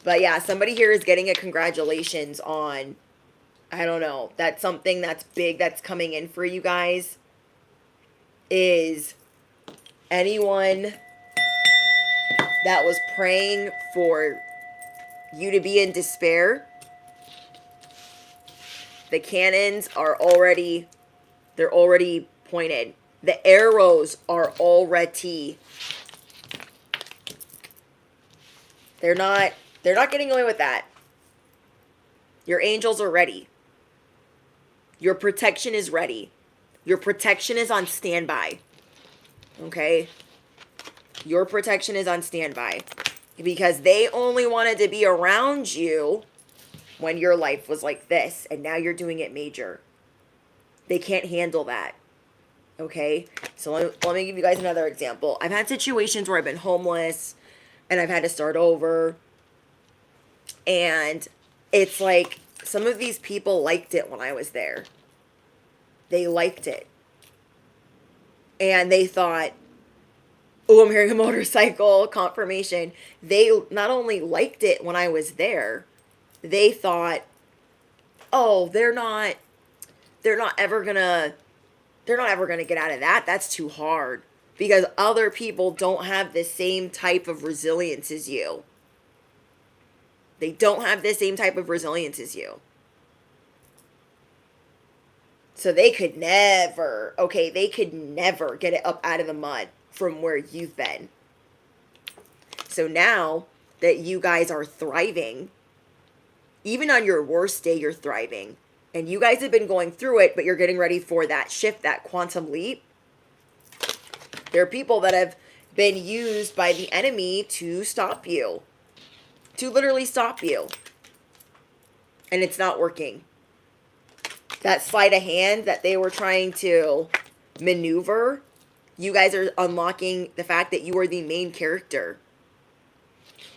But yeah, somebody here is getting a congratulations on, I don't know, that's something that's big that's coming in for you guys. Is anyone that was praying for you to be in despair, the cannons are already, they're already pointed. The arrows are already, they're not getting away with that. Your angels are ready. Your protection is ready. Your protection is on standby. Okay? Your protection is on standby. Because they only wanted to be around you when your life was like this. And now you're doing it major. They can't handle that. Okay? So let me give you guys another example. I've had situations where I've been homeless and I've had to start over. And it's like some of these people liked it when I was there. They liked it. And they thought, oh, I'm hearing a motorcycle, confirmation. They not only liked it when I was there, they thought, oh, they're not ever gonna get out of that. That's too hard. Because other people don't have the same type of resilience as you. They don't have the same type of resilience as you. So they could never get it up out of the mud from where you've been. So now that you guys are thriving, even on your worst day, you're thriving. And you guys have been going through it, but you're getting ready for that shift, that quantum leap. There are people that have been used by the enemy to stop you. To literally stop you. And it's not working. That sleight of hand that they were trying to maneuver, you guys are unlocking the fact that you are the main character.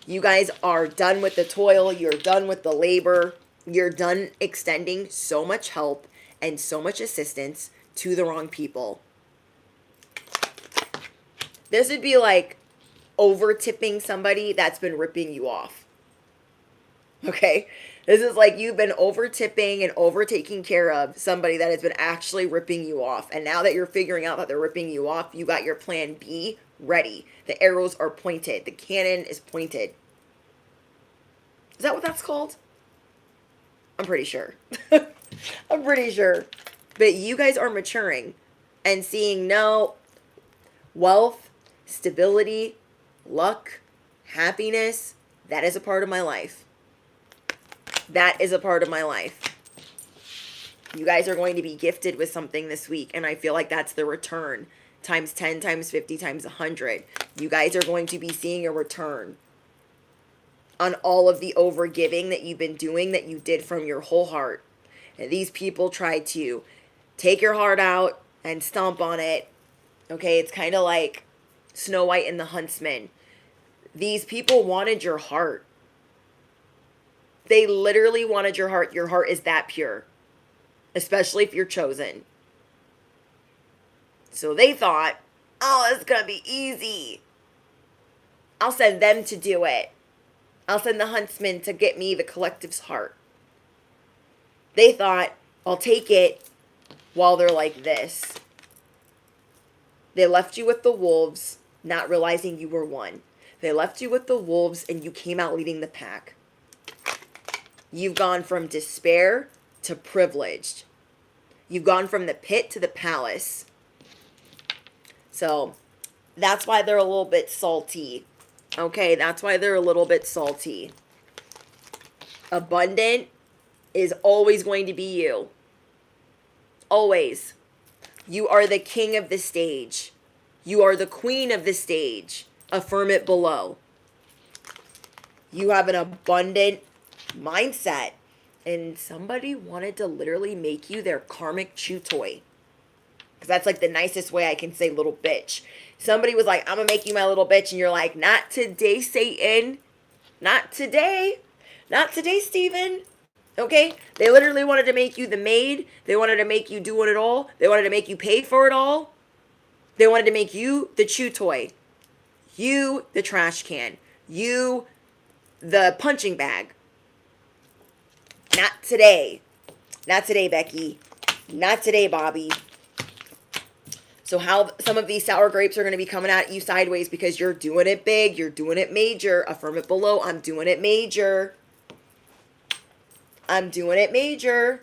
You guys are done with the toil. You're done with the labor. You're done extending so much help and so much assistance to the wrong people. This would be like over tipping somebody that's been ripping you off. Okay? This is like you've been over tipping and over taking care of somebody that has been actually ripping you off. And now that you're figuring out that they're ripping you off, you got your plan B ready. The arrows are pointed. The cannon is pointed. Is that what that's called? I'm pretty sure. I'm pretty sure. But you guys are maturing and seeing, no, wealth, stability, luck, happiness, that is a part of my life. That is a part of my life. You guys are going to be gifted with something this week, and I feel like that's the return. Times 10, times 50, times 100. You guys are going to be seeing a return on all of the overgiving that you've been doing, that you did from your whole heart. And these people tried to take your heart out and stomp on it. Okay, it's kind of like Snow White and the Huntsman. These people wanted your heart. They literally wanted your heart. Your heart is that pure. Especially if you're chosen. So they thought, oh, it's going to be easy. I'll send them to do it. I'll send the huntsman to get me the collective's heart. They thought, I'll take it while they're like this. They left you with the wolves, not realizing you were one. They left you with the wolves, and you came out leading the pack. You've gone from despair to privileged. You've gone from the pit to the palace. So that's why they're a little bit salty. Okay, that's why they're a little bit salty. Abundant is always going to be you. Always. You are the king of the stage. You are the queen of the stage. Affirm it below. You have an abundant mindset. And somebody wanted to literally make you their karmic chew toy. Because that's like the nicest way I can say little bitch. Somebody was like, I'm going to make you my little bitch. And you're like, not today, Satan. Not today. Not today, Steven. Okay? They literally wanted to make you the maid. They wanted to make you doing it all. They wanted to make you pay for it all. They wanted to make you the chew toy. You the trash can. You the punching bag. Not today. Not today, Becky. Not today, Bobby. So how some of these sour grapes are going to be coming at you sideways because you're doing it big. You're doing it major. Affirm it below. I'm doing it major. I'm doing it major.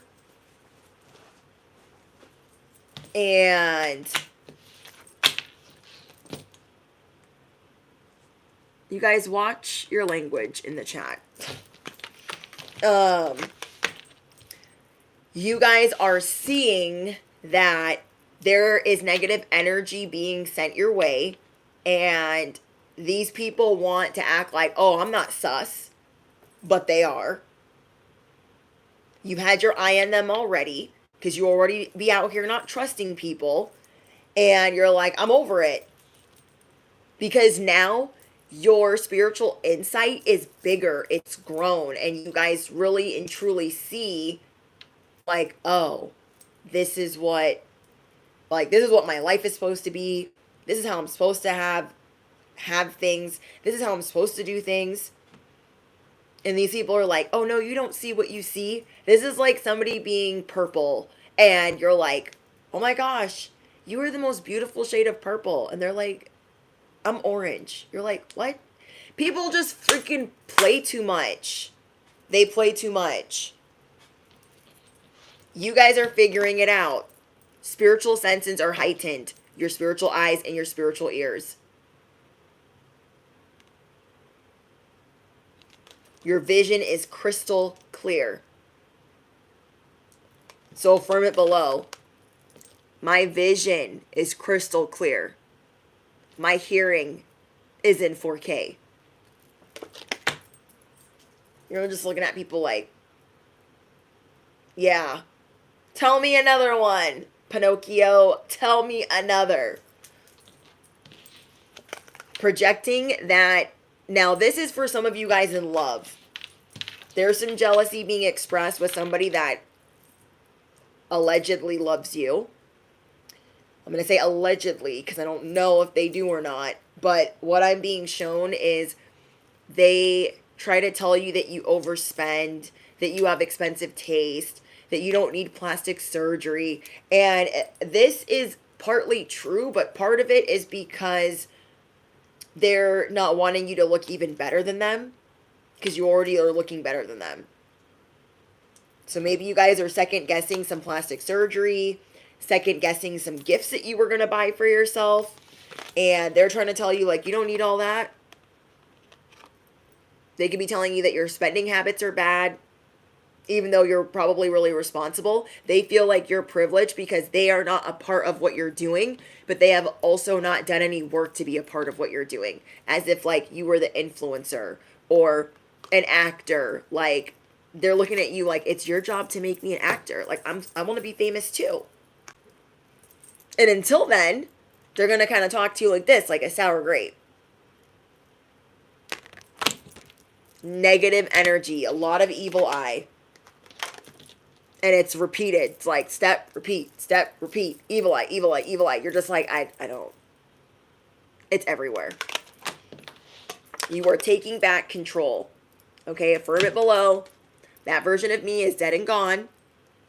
And you guys watch your language in the chat. You guys are seeing that there is negative energy being sent your way, and these people want to act like, oh, I'm not sus, but they are. You've had your eye on them already because you already be out here not trusting people, and you're like, I'm over it. Because now your spiritual insight is bigger, it's grown, and you guys really and truly see like, oh, this is what my life is supposed to be. This is how I'm supposed to have things. This is how I'm supposed to do things. And these people are like, oh no, you don't see what you see. This is like somebody being purple and you're like, oh my gosh, you are the most beautiful shade of purple. And they're like, I'm orange. You're like, what? People just freaking play too much. They play too much. You guys are figuring it out. Spiritual senses are heightened. Your spiritual eyes and your spiritual ears. Your vision is crystal clear. So affirm it below. My vision is crystal clear. My hearing is in 4K. You're just looking at people like, yeah. Tell me another one, Pinocchio. Tell me another. Projecting that. Now, this is for some of you guys in love. There's some jealousy being expressed with somebody that allegedly loves you. I'm going to say allegedly because I don't know if they do or not. But what I'm being shown is they try to tell you that you overspend, that you have expensive taste, that you don't need plastic surgery. And this is partly true, but part of it is because they're not wanting you to look even better than them because you already are looking better than them. So maybe you guys are second guessing some plastic surgery, second guessing some gifts that you were going to buy for yourself. And they're trying to tell you like, you don't need all that. They could be telling you that your spending habits are bad, even though you're probably really responsible. They feel like you're privileged because they are not a part of what you're doing, but they have also not done any work to be a part of what you're doing. As if like you were the influencer or an actor. Like they're looking at you like it's your job to make me an actor. Like I want to be famous too. And until then, they're going to kind of talk to you like this, like a sour grape. Negative energy, a lot of evil eye. And it's repeated. It's like step, repeat, evil eye, evil eye, evil eye. You're just like, I don't. It's everywhere. You are taking back control. Okay, affirm it below. That version of me is dead and gone.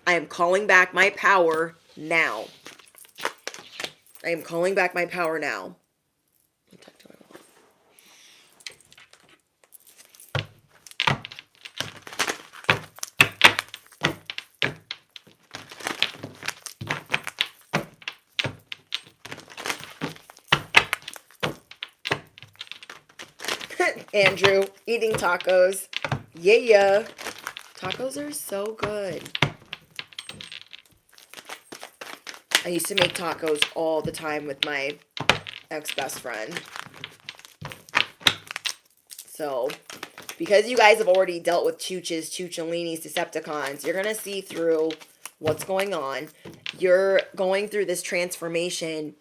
I am calling back my power now. I am calling back my power now. Andrew, eating tacos. Yeah. Tacos are so good. I used to make tacos all the time with my ex-best friend. So, because you guys have already dealt with Chooches, Choocholinis, Decepticons, you're going to see through what's going on. You're going through this transformation,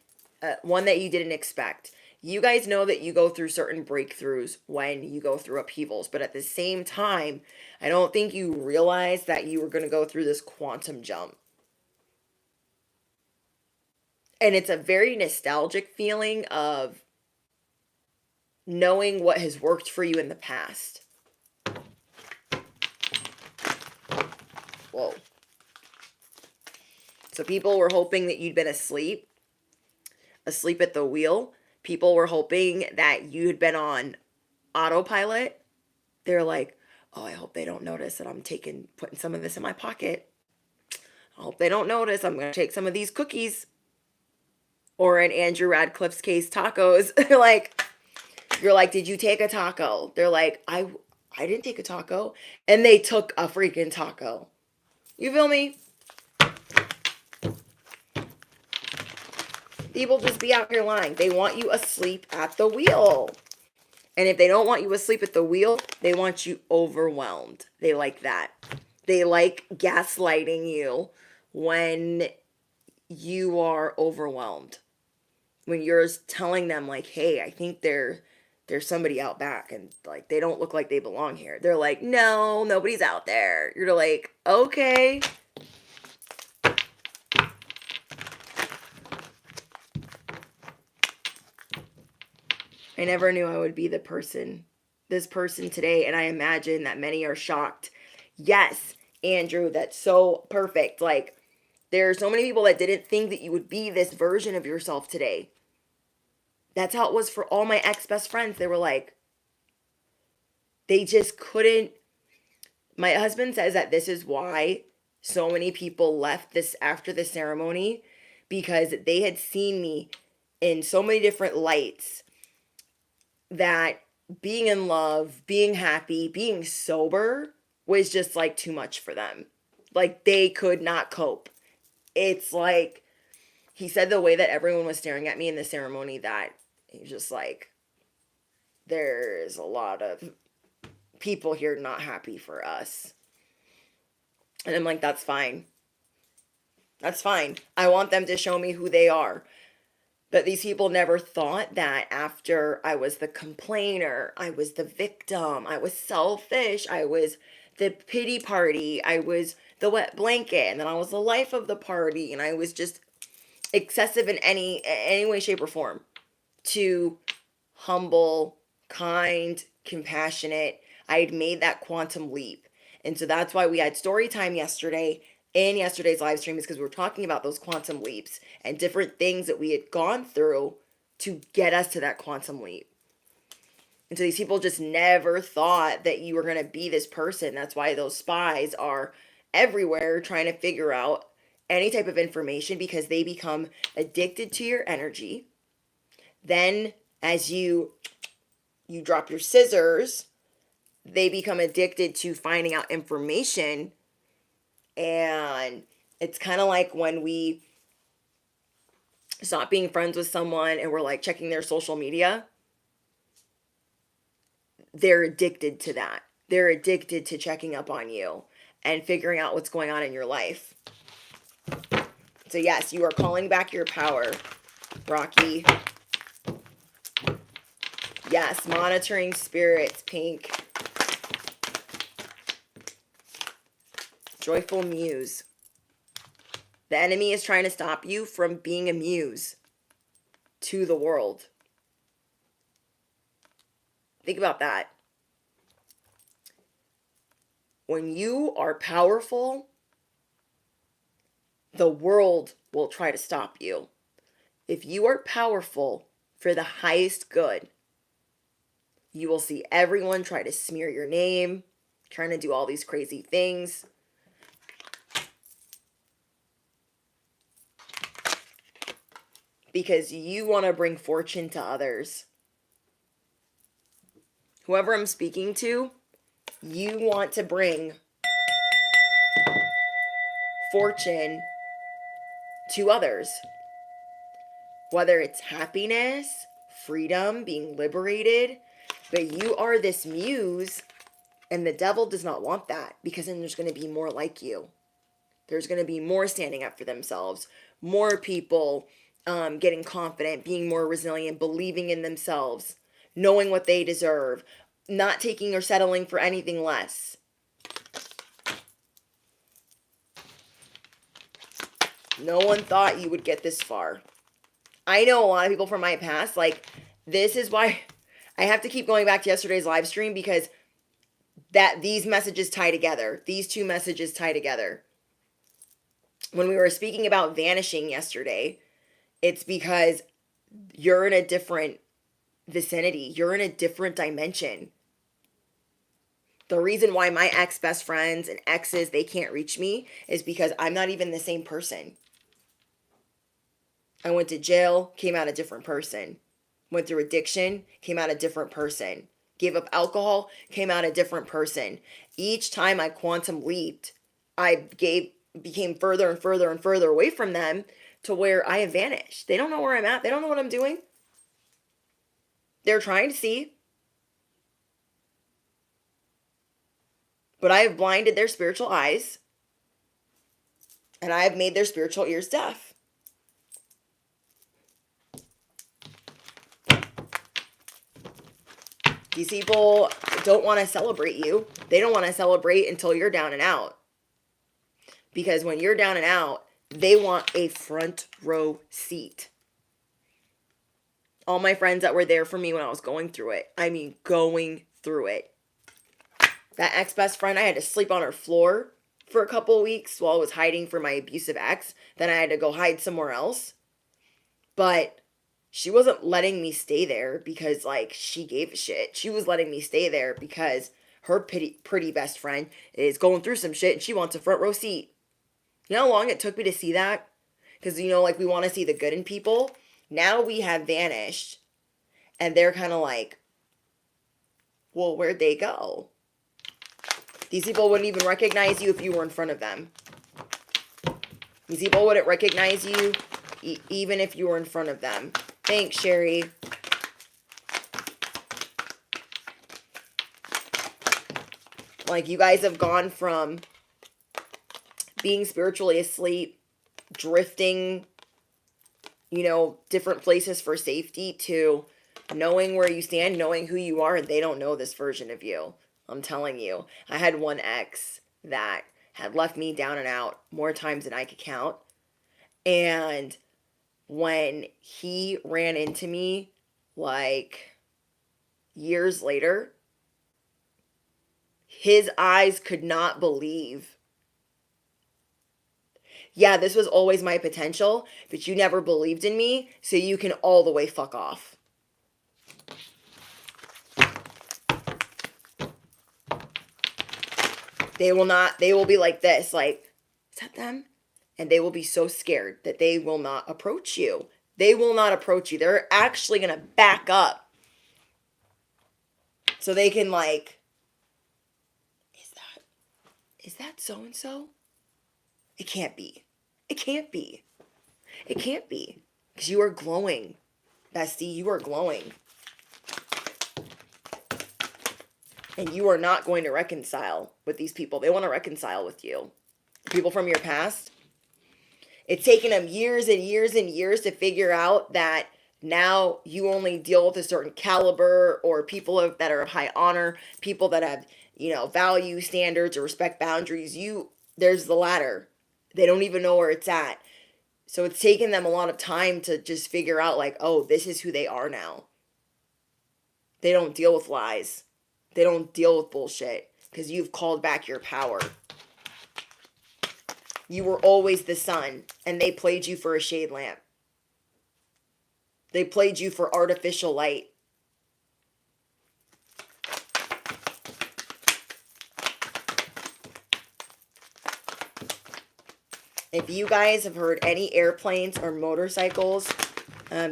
one that you didn't expect. You guys know that you go through certain breakthroughs when you go through upheavals, but at the same time, I don't think you realize that you were going to go through this quantum jump. And it's a very nostalgic feeling of knowing what has worked for you in the past. Whoa. So people were hoping that you'd been asleep at the wheel. People were hoping that you had been on autopilot. They're like, oh, I hope they don't notice that I'm putting some of this in my pocket. I hope they don't notice. I'm going to take some of these cookies. Or in Andrew Radcliffe's case, tacos. You're like, did you take a taco? They're like, I didn't take a taco. And they took a freaking taco. You feel me? People just be out here lying. They want you asleep at the wheel. And if they don't want you asleep at the wheel, they want you overwhelmed. They like that. They like gaslighting you when you are overwhelmed. When you're telling them like, hey, I think there's somebody out back and like they don't look like they belong here. They're like, no, nobody's out there. You're like, okay. I never knew I would be this person today, and I imagine that many are shocked. Yes, Andrew, that's so perfect. Like, there are so many people that didn't think that you would be this version of yourself today. That's how it was for all my ex-best friends. They were like, they just couldn't. My husband says that this is why so many people left this after the ceremony, because they had seen me in so many different lights that being in love, being happy, being sober was just like too much for them. Like they could not cope. It's like, he said the way that everyone was staring at me in the ceremony, that he was just like, there's a lot of people here not happy for us. And I'm like, that's fine. That's fine. I want them to show me who they are. But these people never thought that after I was the complainer, I was the victim, I was selfish, I was the pity party, I was the wet blanket, and then I was the life of the party, and I was just excessive in any way, shape, or form, to humble, kind, compassionate. I had made that quantum leap. And so that's why we had story time yesterday in yesterday's live stream, is because we were talking about those quantum leaps and different things that we had gone through to get us to that quantum leap. And so these people just never thought that you were going to be this person. That's why those spies are everywhere trying to figure out any type of information, because they become addicted to your energy. Then as you drop your scissors, they become addicted to finding out information. And it's kind of like when we stop being friends with someone and we're like checking their social media. They're addicted to that. They're addicted to checking up on you and figuring out what's going on in your life. So yes, you are calling back your power, Rocky. Yes, monitoring spirits, Pink. Joyful muse. The enemy is trying to stop you from being a muse to the world. Think about that. When you are powerful, the world will try to stop you. If you are powerful for the highest good, you will see everyone try to smear your name, trying to do all these crazy things. Because you want to bring fortune to others. Whoever I'm speaking to, you want to bring fortune to others. Whether it's happiness, freedom, being liberated, but you are this muse, and the devil does not want that, because then there's going to be more like you. There's going to be more standing up for themselves, more people getting confident, being more resilient, believing in themselves, knowing what they deserve, not taking or settling for anything less. No one thought you would get this far. I know a lot of people from my past, like, this is why I have to keep going back to yesterday's live stream, because these messages tie together. These two messages tie together. When we were speaking about vanishing yesterday, it's because you're in a different vicinity. You're in a different dimension. The reason why my ex-best friends and exes, they can't reach me is because I'm not even the same person. I went to jail, came out a different person. Went through addiction, came out a different person. Gave up alcohol, came out a different person. Each time I quantum leaped, became further and further and further away from them to where I have vanished. They don't know where I'm at. They don't know what I'm doing. They're trying to see. But I have blinded their spiritual eyes. And I have made their spiritual ears deaf. These people don't want to celebrate you. They don't want to celebrate until you're down and out. Because when you're down and out, they want a front row seat. All my friends that were there for me when I was going through it. I mean, going through it. That ex-best friend, I had to sleep on her floor for a couple of weeks while I was hiding from my abusive ex. Then I had to go hide somewhere else. But she wasn't letting me stay there because, like, she gave a shit. She was letting me stay there because her pretty best friend is going through some shit and she wants a front row seat. You know how long it took me to see that? Because, you know, like, we want to see the good in people. Now we have vanished. And they're kind of like, well, where'd they go? These people wouldn't even recognize you if you were in front of them. These people wouldn't recognize you even if you were in front of them. Thanks, Sherry. Like, you guys have gone from being spiritually asleep, drifting, you know, different places for safety, to knowing where you stand, knowing who you are, and they don't know this version of you. I'm telling you. I had one ex that had left me down and out more times than I could count. And when he ran into me, like, years later, his eyes could not believe. Yeah, this was always my potential, but you never believed in me, so you can all the way fuck off. They will be like this, like, is that them? And they will be so scared that they will not approach you. They will not approach you. They're actually going to back up. So they can, like, is that so-and-so? It can't be. It can't be. It can't be. Because you are glowing, bestie. You are glowing. And you are not going to reconcile with these people. They want to reconcile with you. People from your past. It's taken them years and years and years to figure out that now you only deal with a certain caliber, or people that are of high honor, people that have, you know, value standards or respect boundaries. There's the ladder. They don't even know where it's at. So it's taken them a lot of time to just figure out, like, oh, this is who they are now. They don't deal with lies. They don't deal with bullshit because you've called back your power. You were always the sun, and they played you for a shade lamp. They played you for artificial light. If you guys have heard any airplanes or motorcycles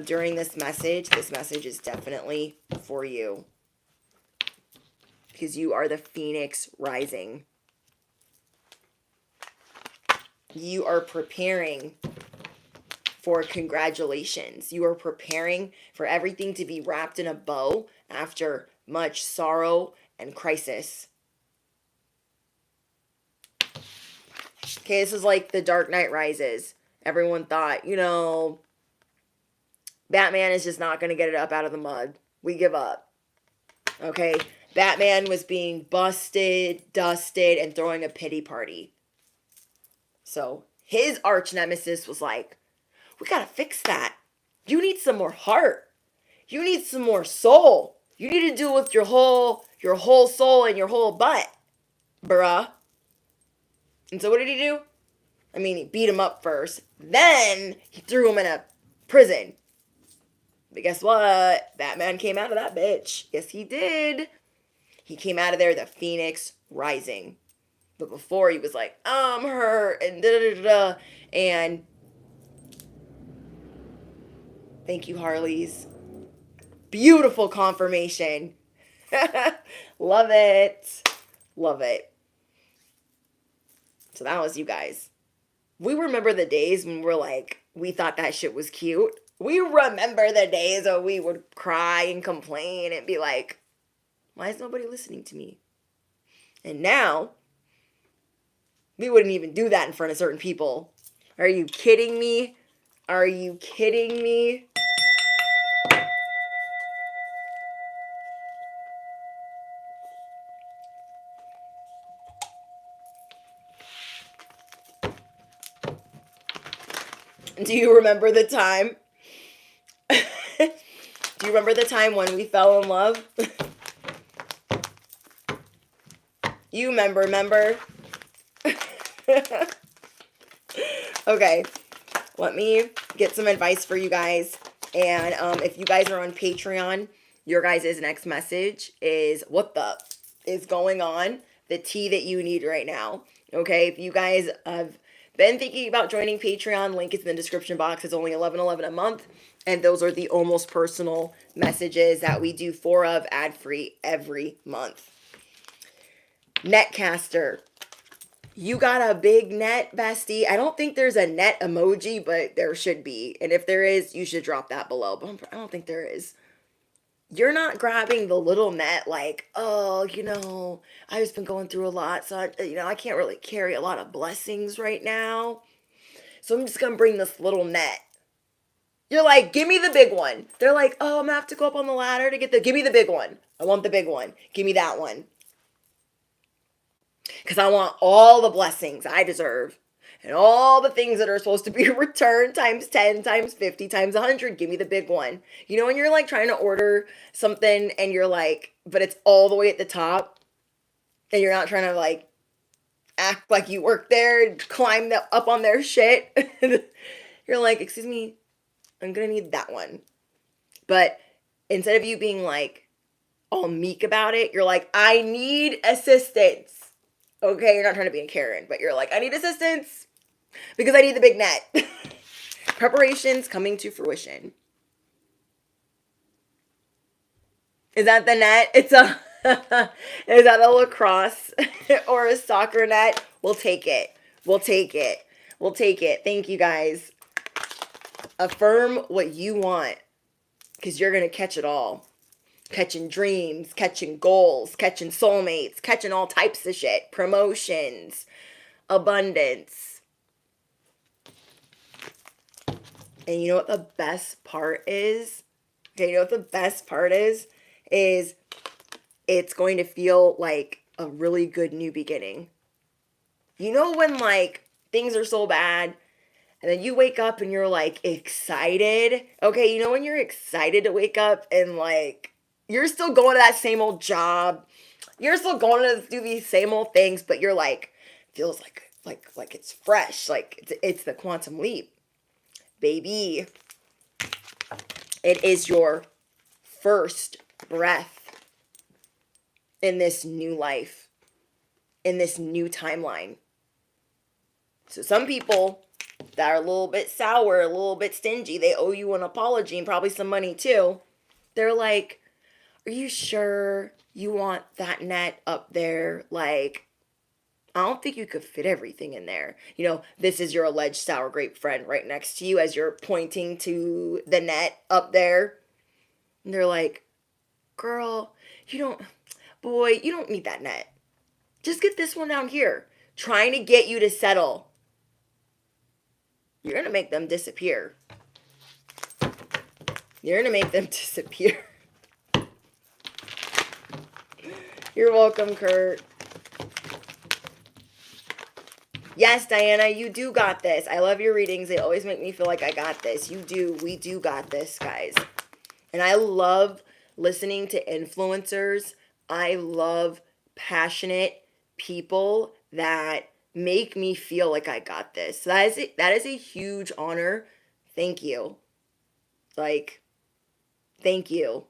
during this message is definitely for you. Because you are the phoenix rising. You are preparing for congratulations. You are preparing for everything to be wrapped in a bow after much sorrow and crisis. Okay, this is like The Dark Knight Rises. Everyone thought, Batman is just not going to get it up out of the mud. We give up. Okay? Batman was being busted, dusted, and throwing a pity party. So his arch nemesis was like, we got to fix that. You need some more heart. You need some more soul. You need to do it with your whole soul and your whole butt, bruh. And so what did he do? I mean, he beat him up first. Then he threw him in a prison. But guess what? Batman came out of that bitch. Yes, he did. He came out of there the Phoenix Rising. But before he was like, I'm hurt and da da da da. And thank you, Harleys. Beautiful confirmation. Love it. Love it. So that was you guys. We remember the days when we thought that shit was cute. We remember the days when we would cry and complain and be like, why is nobody listening to me? And now, we wouldn't even do that in front of certain people. Are you kidding me? Are you kidding me? Do you remember the time? Do you remember the time when we fell in love? You remember? Okay, let me get some advice for you guys. And if you guys are on Patreon, your guys' next message is what the is going on, the tea that you need right now. Okay, if you guys have been thinking about joining Patreon, link is in the description box. It's only $11.11 a month. And those are the almost personal messages that we do 4 of ad-free every month. Netcaster. You got a big net, bestie. I don't think there's a net emoji, but there should be. And if there is, you should drop that below. But I don't think there is. You're not grabbing the little net like, oh, I've just been going through a lot. So, I can't really carry a lot of blessings right now. So I'm just going to bring this little net. You're like, give me the big one. They're like, oh, I'm going to have to go up on the ladder to get give me the big one. I want the big one. Give me that one. Because I want all the blessings I deserve. And all the things that are supposed to be returned times 10, times 50, times 100. Give me the big one. When you're like trying to order something and you're like, but it's all the way at the top. And you're not trying to like act like you work there and climb up on their shit. You're like, excuse me, I'm going to need that one. But instead of you being like all meek about it, you're like, I need assistance. Okay, you're not trying to be a Karen, but you're like, I need assistance because I need the big net. Preparations coming to fruition. Is that the net? Is that a lacrosse or a soccer net? We'll take it. We'll take it. We'll take it. Thank you guys. Affirm what you want because you're going to catch it all. Catching dreams, catching goals, catching soulmates, catching all types of shit. Promotions, abundance. And you know what the best part is? Okay, you know what the best part is? Is it's going to feel like a really good new beginning. You know when like things are so bad and then you wake up and you're like excited? Okay, you know when you're excited to wake up and like you're still going to that same old job. You're still going to do these same old things, but you're like, feels like it's fresh. Like it's the quantum leap. Baby, it is your first breath in this new life, in this new timeline. So some people that are a little bit sour, a little bit stingy, they owe you an apology and probably some money too. They're like, are you sure you want that net up there? Like, I don't think you could fit everything in there. This is your alleged sour grape friend right next to you as you're pointing to the net up there. And they're like, girl, you don't need that net. Just get this one down here. trying to get you to settle, you're going to make them disappear. You're going to make them disappear. You're welcome, Kurt. Yes, Diana, you do got this. I love your readings. They always make me feel like I got this. You do. We do got this, guys. And I love listening to influencers. I love passionate people that make me feel like I got this. That is a huge honor. Thank you. Like, thank you.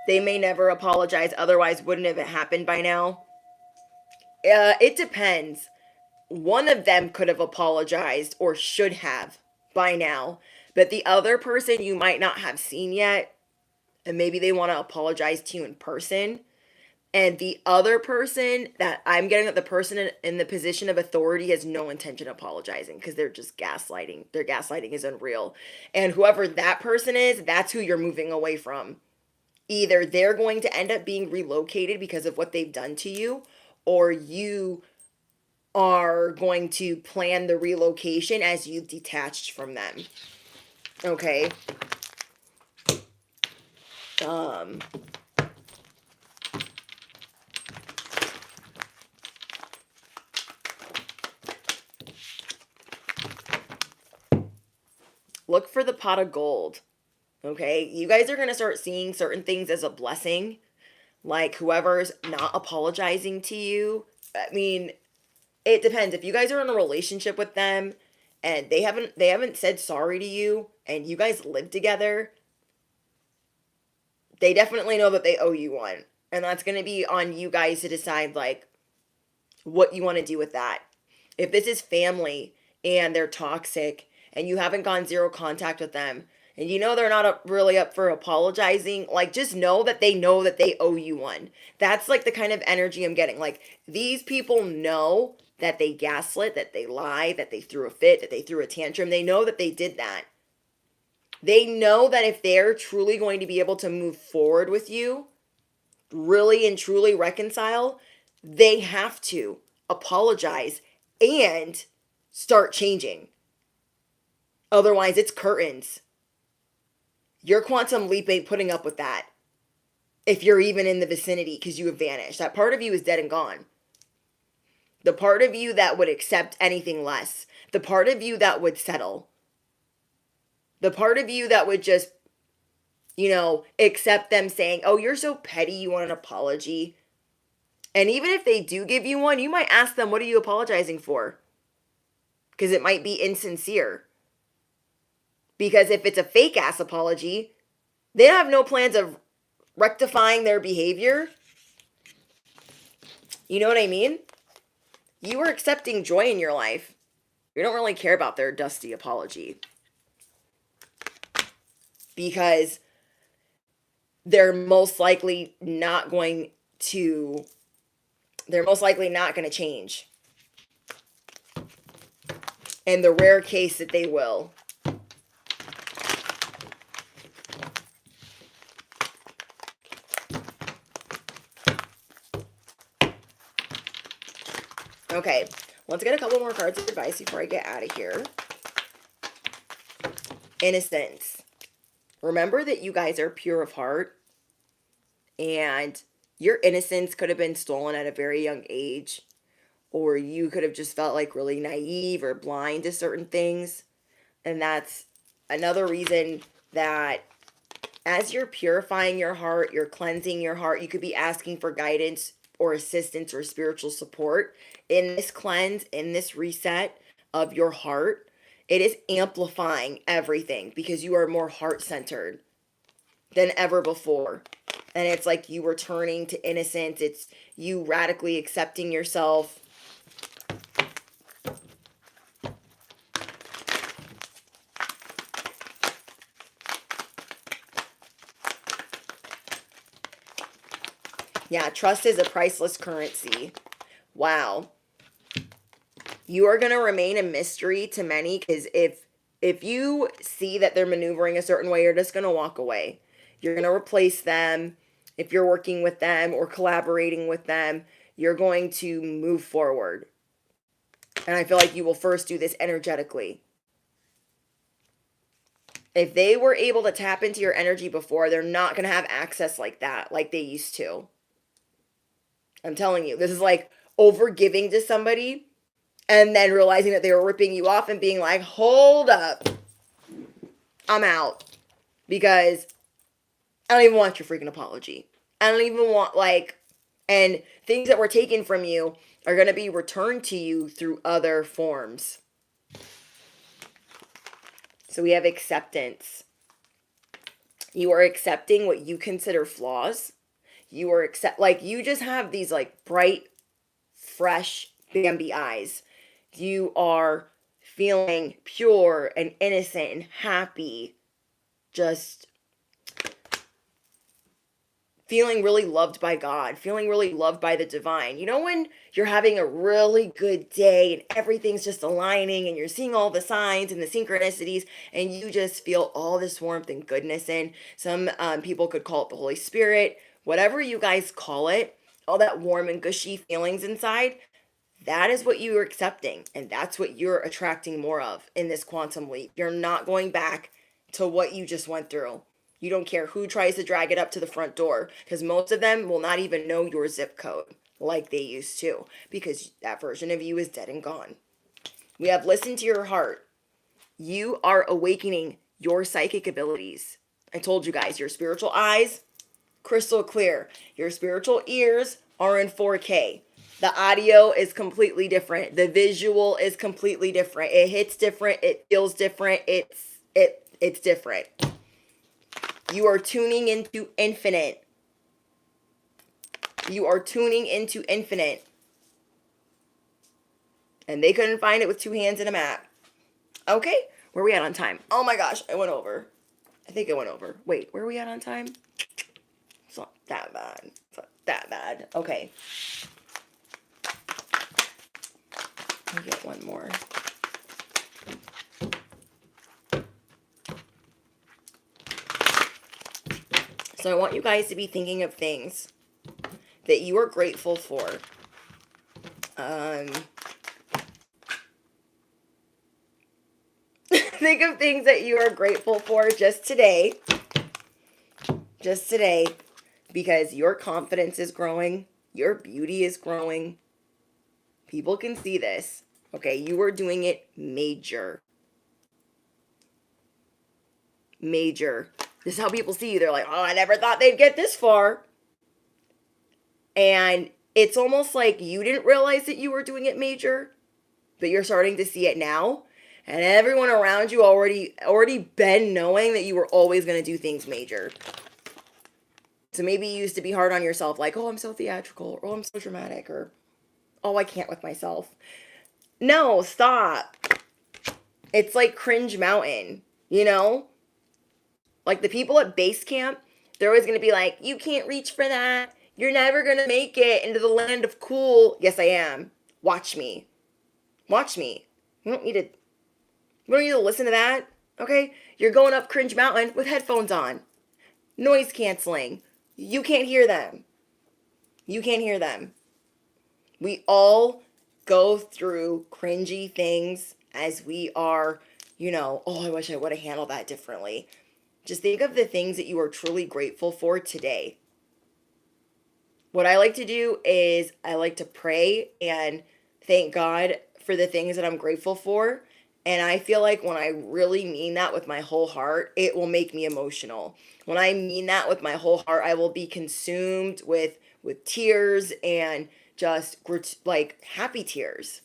They may never apologize, otherwise wouldn't have it happened by now? It depends. One of them could have apologized or should have by now, but the other person you might not have seen yet, and maybe they want to apologize to you in person. And the other person that I'm getting, that the person in the position of authority has no intention of apologizing because they're just gaslighting. Their gaslighting is unreal. And whoever that person is, that's who you're moving away from. Either they're going to end up being relocated because of what they've done to you, or you are going to plan the relocation as you've detached from them. Okay. Look for the pot of gold. Okay, you guys are going to start seeing certain things as a blessing. Like whoever's not apologizing to you. I mean, it depends. If you guys are in a relationship with them and they haven't said sorry to you and you guys live together, they definitely know that they owe you one. And that's going to be on you guys to decide like what you want to do with that. If this is family and they're toxic and you haven't gone zero contact with them, and you know they're not really up for apologizing, like just know that they owe you one. That's like the kind of energy I'm getting. Like these people know that they gaslit, that they lied, that they threw a fit, that they threw a tantrum. They know that they did that. They know that if they're truly going to be able to move forward with you, really and truly reconcile, they have to apologize and start changing. Otherwise, it's curtains. Your quantum leap ain't putting up with that. If you're even in the vicinity because you have vanished. That part of you is dead and gone. The part of you that would accept anything less. The part of you that would settle. The part of you that would just, accept them saying, oh, you're so petty, you want an apology. And even if they do give you one, you might ask them, what are you apologizing for? Because it might be insincere. Because if it's a fake ass apology, they have no plans of rectifying their behavior. You know what I mean? You are accepting joy in your life. You don't really care about their dusty apology. Because they're most likely not going to change. In the rare case that they will. Okay, let's get a couple more cards of advice before I get out of here. Innocence. Remember that you guys are pure of heart. And your innocence could have been stolen at a very young age. Or you could have just felt like really naive or blind to certain things. And that's another reason that as you're purifying your heart, you're cleansing your heart, you could be asking for guidance or assistance or spiritual support in this cleanse, in this reset of your heart. It is amplifying everything because you are more heart-centered than ever before. And it's like you returning to innocence. It's you radically accepting yourself. Yeah, trust is a priceless currency. Wow. You are going to remain a mystery to many because if if you see that they're maneuvering a certain way, you're just going to walk away. You're going to replace them. If you're working with them or collaborating with them, you're going to move forward. And I feel like you will first do this energetically. If they were able to tap into your energy before, they're not going to have access like that, like they used to. I'm telling you, this is like over giving to somebody and then realizing that they were ripping you off and being like, hold up, I'm out. Because I don't even want your freaking apology. I don't even want, like, and things that were taken from you are going to be returned to you through other forms. So we have acceptance. You are accepting what you consider flaws. You are you just have these like bright, fresh Bambi eyes. You are feeling pure and innocent and happy. Just feeling really loved by God, feeling really loved by the divine. You know, when you're having a really good day and everything's just aligning and you're seeing all the signs and the synchronicities and you just feel all this warmth and goodness in. Some people could call it the Holy Spirit, whatever you guys call it, all that warm and gushy feelings inside. That is what you are accepting, and that's what you're attracting more of in this quantum leap. You're not going back to what you just went through. You don't care who tries to drag it up to the front door, because most of them will not even know your zip code like they used to, because that version of you is dead and gone. We have listened to your heart. You are awakening your psychic abilities. I told you guys, your spiritual eyes, crystal clear. Your spiritual ears are in 4K. The audio is completely different. The visual is completely different. It hits different. It feels different. It's different. You are tuning into infinite. You are tuning into infinite. And they couldn't find it with two hands and a map. Okay, where are we at on time? Oh my gosh, I went over. I think I went over. Wait, where are we at on time? It's not that bad. It's not that bad. Okay. Let me get one more. So I want you guys to be thinking of things that you are grateful for. Think of things that you are grateful for just today. Just today. Because your confidence is growing. Your beauty is growing. People can see this. Okay, you are doing it major. Major. This is how people see you. They're like, oh, I never thought they'd get this far. And it's almost like you didn't realize that you were doing it major, but you're starting to see it now. And everyone around you already been knowing that you were always going to do things major. So maybe you used to be hard on yourself, like, oh, I'm so theatrical, or oh, I'm so dramatic, or oh, I can't with myself. No, stop. It's like Cringe Mountain, you know? Like the people at base camp, they're always going to be like, you can't reach for that. You're never going to make it into the land of cool. Yes, I am. Watch me. Watch me. We don't need to listen to that. Okay? You're going up Cringe Mountain with headphones on. Noise canceling. You can't hear them. You can't hear them. We all go through cringy things as we are, oh, I wish I would have handled that differently. Just think of the things that you are truly grateful for today. What I like to do is I like to pray and thank God for the things that I'm grateful for. And I feel like when I really mean that with my whole heart, it will make me emotional. When I mean that with my whole heart, I will be consumed with tears and just like happy tears.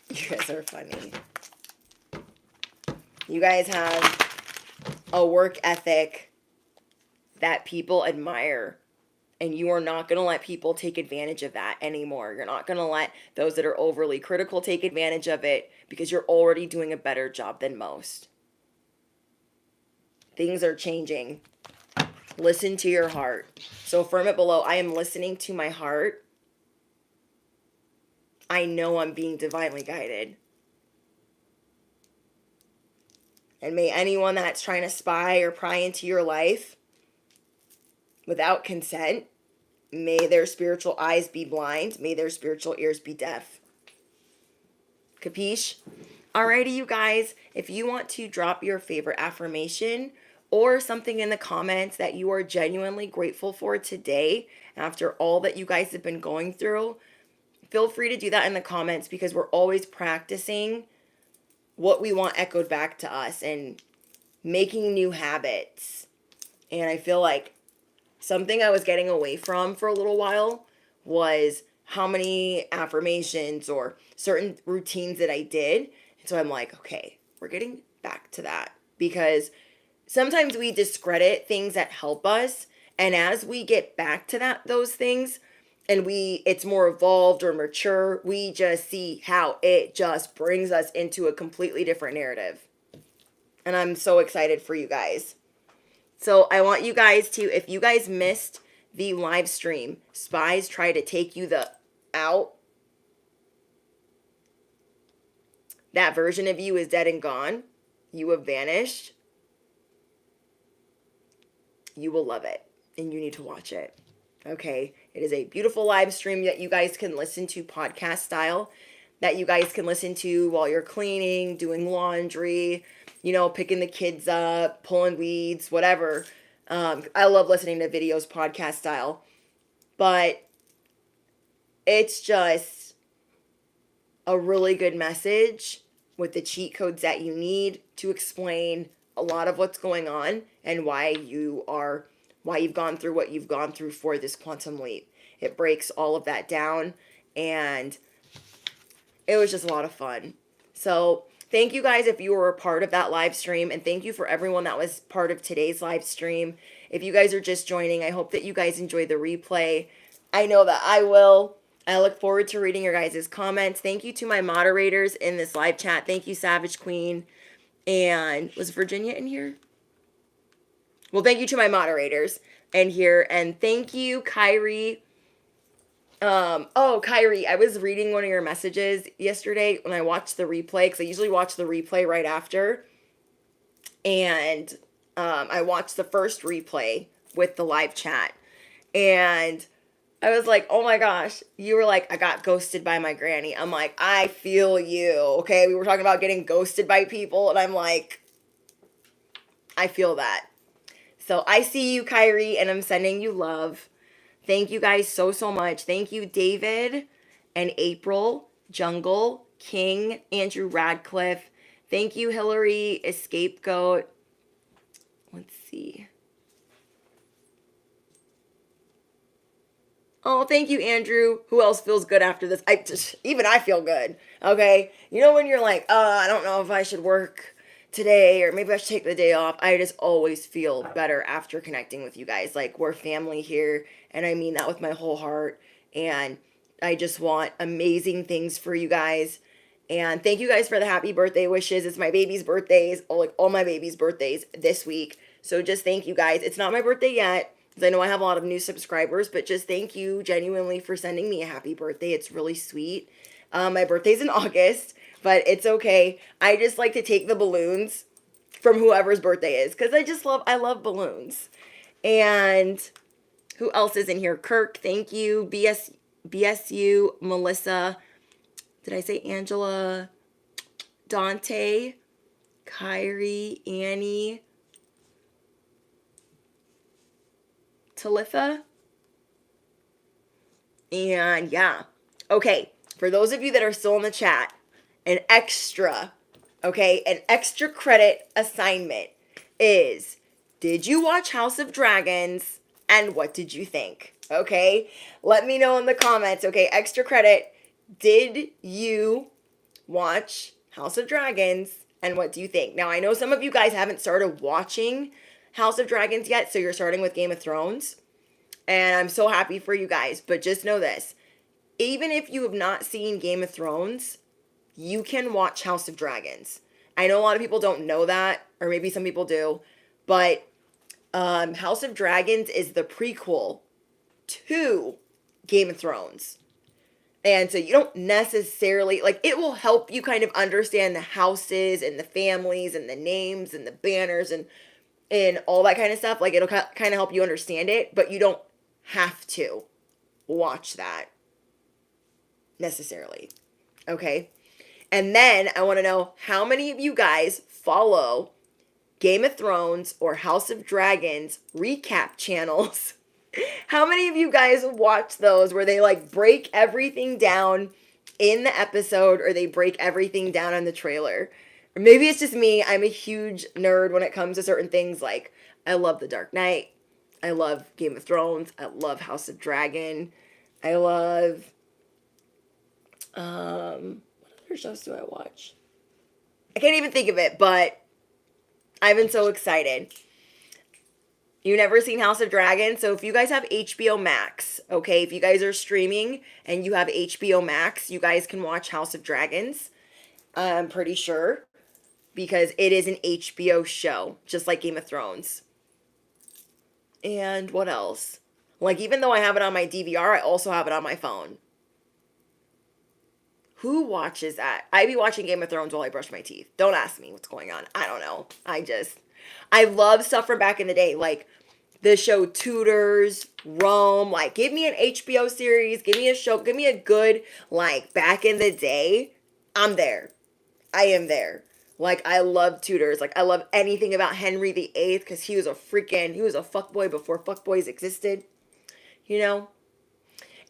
You guys are funny. You guys have a work ethic that people admire. And you are not going to let people take advantage of that anymore. You're not going to let those that are overly critical take advantage of it because you're already doing a better job than most. Things are changing. Listen to your heart. So affirm it below. I am listening to my heart. I know I'm being divinely guided. And may anyone that's trying to spy or pry into your life without consent, may their spiritual eyes be blind. May their spiritual ears be deaf. Capiche? Alrighty, you guys. If you want to drop your favorite affirmation or something in the comments that you are genuinely grateful for today after all that you guys have been going through, feel free to do that in the comments because we're always practicing what we want echoed back to us and making new habits. And I feel like something I was getting away from for a little while was how many affirmations or certain routines that I did. And so I'm like, okay, we're getting back to that because sometimes we discredit things that help us. And as we get back to those things, and it's more evolved or mature, we just see how it just brings us into a completely different narrative. And I'm so excited for you guys. So I want you guys to, if you guys missed the live stream, spies try to take you out. That version of you is dead and gone. You have vanished. You will love it. And you need to watch it. Okay, it is a beautiful live stream that you guys can listen to podcast style, that you guys can listen to while you're cleaning, doing laundry, picking the kids up, pulling weeds, whatever. I love listening to videos podcast style, but it's just a really good message with the cheat codes that you need to explain a lot of what's going on and why you've gone through what you've gone through for this quantum leap. It breaks all of that down, and it was just a lot of fun. So thank you guys if you were a part of that live stream, and thank you for everyone that was part of today's live stream. If you guys are just joining, I hope that you guys enjoyed the replay. I know that I will. I look forward to reading your guys' comments. Thank you to my moderators in this live chat. Thank you, Savage Queen. And was Virginia in here? Well, thank you to my moderators in here. And thank you, Kyrie. Kyrie, I was reading one of your messages yesterday when I watched the replay, because I usually watch the replay right after. And I watched the first replay with the live chat. And I was like, oh my gosh, you were like, I got ghosted by my granny. I'm like, I feel you. Okay, we were talking about getting ghosted by people, and I'm like, I feel that. So I see you, Kyrie, and I'm sending you love. Thank you guys so much. Thank you, David and April, Jungle, King, Andrew Radcliffe. Thank you, Hillary, Escapegoat. Let's see. Oh, thank you, Andrew. Who else feels good after this? Even I feel good. Okay. When you're like, I don't know if I should work today, or maybe I should take the day off. I just always feel better after connecting with you guys. Like, we're family here, and I mean that with my whole heart. And I just want amazing things for you guys. And thank you guys for the happy birthday wishes. It's my baby's birthdays, all my baby's birthdays this week. So just thank you guys. It's not my birthday yet, because I know I have a lot of new subscribers, but just thank you genuinely for sending me a happy birthday. It's really sweet. My birthday's in August, but it's okay. I just like to take the balloons from whoever's birthday is, because I love balloons. And who else is in here? Kirk, thank you. BSU, Melissa. Did I say Angela? Dante, Kyrie, Annie, Talitha. And yeah. Okay, for those of you that are still in the chat, an extra credit assignment is, did you watch House of Dragons, and what did you think? Okay, let me know in the comments. Okay, extra credit. Did you watch House of Dragons, and what do you think? Now, I know some of you guys haven't started watching House of Dragons yet, so you're starting with Game of Thrones, and I'm so happy for you guys, but just know this. Even if you have not seen Game of Thrones, you can watch House of Dragons. I know a lot of people don't know that, or maybe some people do, but House of Dragons is the prequel to Game of Thrones. And so you don't necessarily, like, it will help you kind of understand the houses and the families and the names and the banners and all that kind of stuff. Like, it'll kind of help you understand it, but you don't have to watch that necessarily. Okay? And then I want to know how many of you guys follow Game of Thrones or House of Dragons recap channels. How many of you guys watch those where they like break everything down in the episode or they break everything down in the trailer? Or maybe it's just me. I'm a huge nerd when it comes to certain things. Like, I love The Dark Knight. I love Game of Thrones. I love House of Dragon. I love, what other shows do I watch? I can't even think of it, but I've been so excited. You've never seen House of Dragons? So if you guys have HBO Max, okay, if you guys are streaming and you have HBO Max, you guys can watch House of Dragons. I'm pretty sure. Because it is an HBO show, just like Game of Thrones. And what else? Like, even though I have it on my DVR, I also have it on my phone. Who watches that? I be watching Game of Thrones while I brush my teeth. Don't ask me what's going on. I don't know. I love stuff from back in the day. Like the show Tudors, Rome. Like, give me an HBO series. Give me a show. Give me a good, like, back in the day. I'm there. I am there. Like, I love Tudors. Like, I love anything about Henry VIII because he was a fuckboy before fuckboys existed. You know?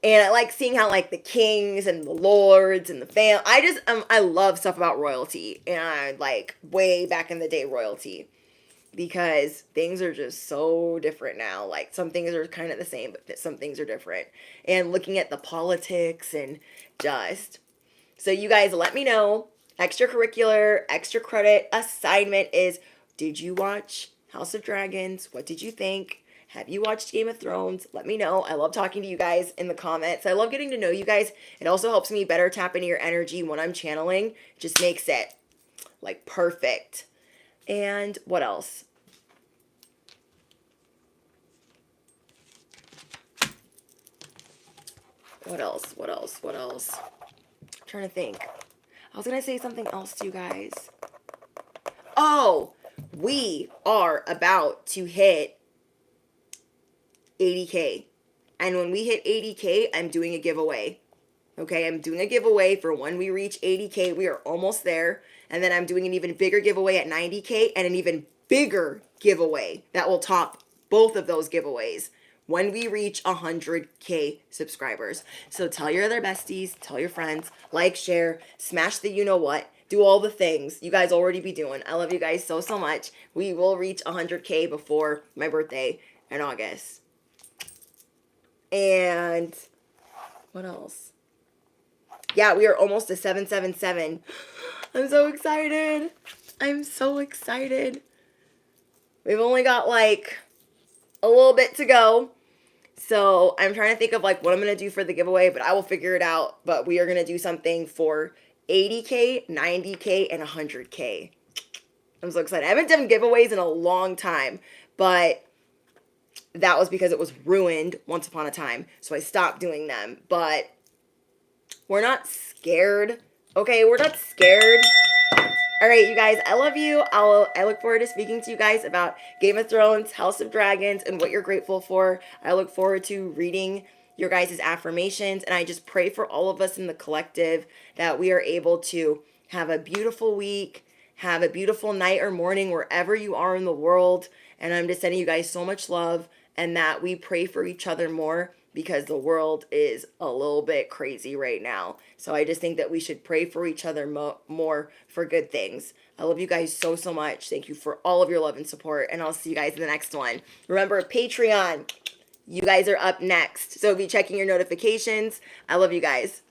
And I like seeing how, like, the kings and the lords and the I love stuff about royalty. And I like way back in the day royalty. Because things are just so different now. Like, some things are kind of the same, but some things are different. And looking at the politics and just. So you guys let me know. Extracurricular, extra credit assignment is, did you watch House of Dragons? What did you think? Have you watched Game of Thrones? Let me know. I love talking to you guys in the comments. I love getting to know you guys. It also helps me better tap into your energy when I'm channeling. Just makes it, like, perfect. And what else? What else? I'm trying to think. I was going to say something else to you guys. Oh, we are about to hit 80K. And when we hit 80K, I'm doing a giveaway. Okay, I'm doing a giveaway for when we reach 80K. We are almost there. And then I'm doing an even bigger giveaway at 90K and an even bigger giveaway that will top both of those giveaways when we reach 100K subscribers. So tell your other besties, tell your friends, like, share, smash the you know what, do all the things you guys already be doing. I love you guys so, so much. We will reach 100K before my birthday in August. And what else? Yeah, we are almost to 777. I'm so excited. I'm so excited. We've only got like a little bit to go. So I'm trying to think of like what I'm going to do for the giveaway, but I will figure it out. But we are going to do something for 80K, 90K, and 100K. I'm so excited. I haven't done giveaways in a long time, but that was because it was ruined once upon a time. So I stopped doing them. But we're not scared. Okay, we're not scared. All right, you guys, I love you. I look forward to speaking to you guys about Game of Thrones, House of Dragons, and what you're grateful for. I look forward to reading your guys' affirmations, and I just pray for all of us in the collective that we are able to have a beautiful week, have a beautiful night or morning wherever you are in the world, and I'm just sending you guys so much love, and that we pray for each other more because the world is a little bit crazy right now. So I just think that we should pray for each other more for good things. I love you guys so, so much. Thank you for all of your love and support, and I'll see you guys in the next one. Remember, Patreon, you guys are up next. So be checking your notifications. I love you guys.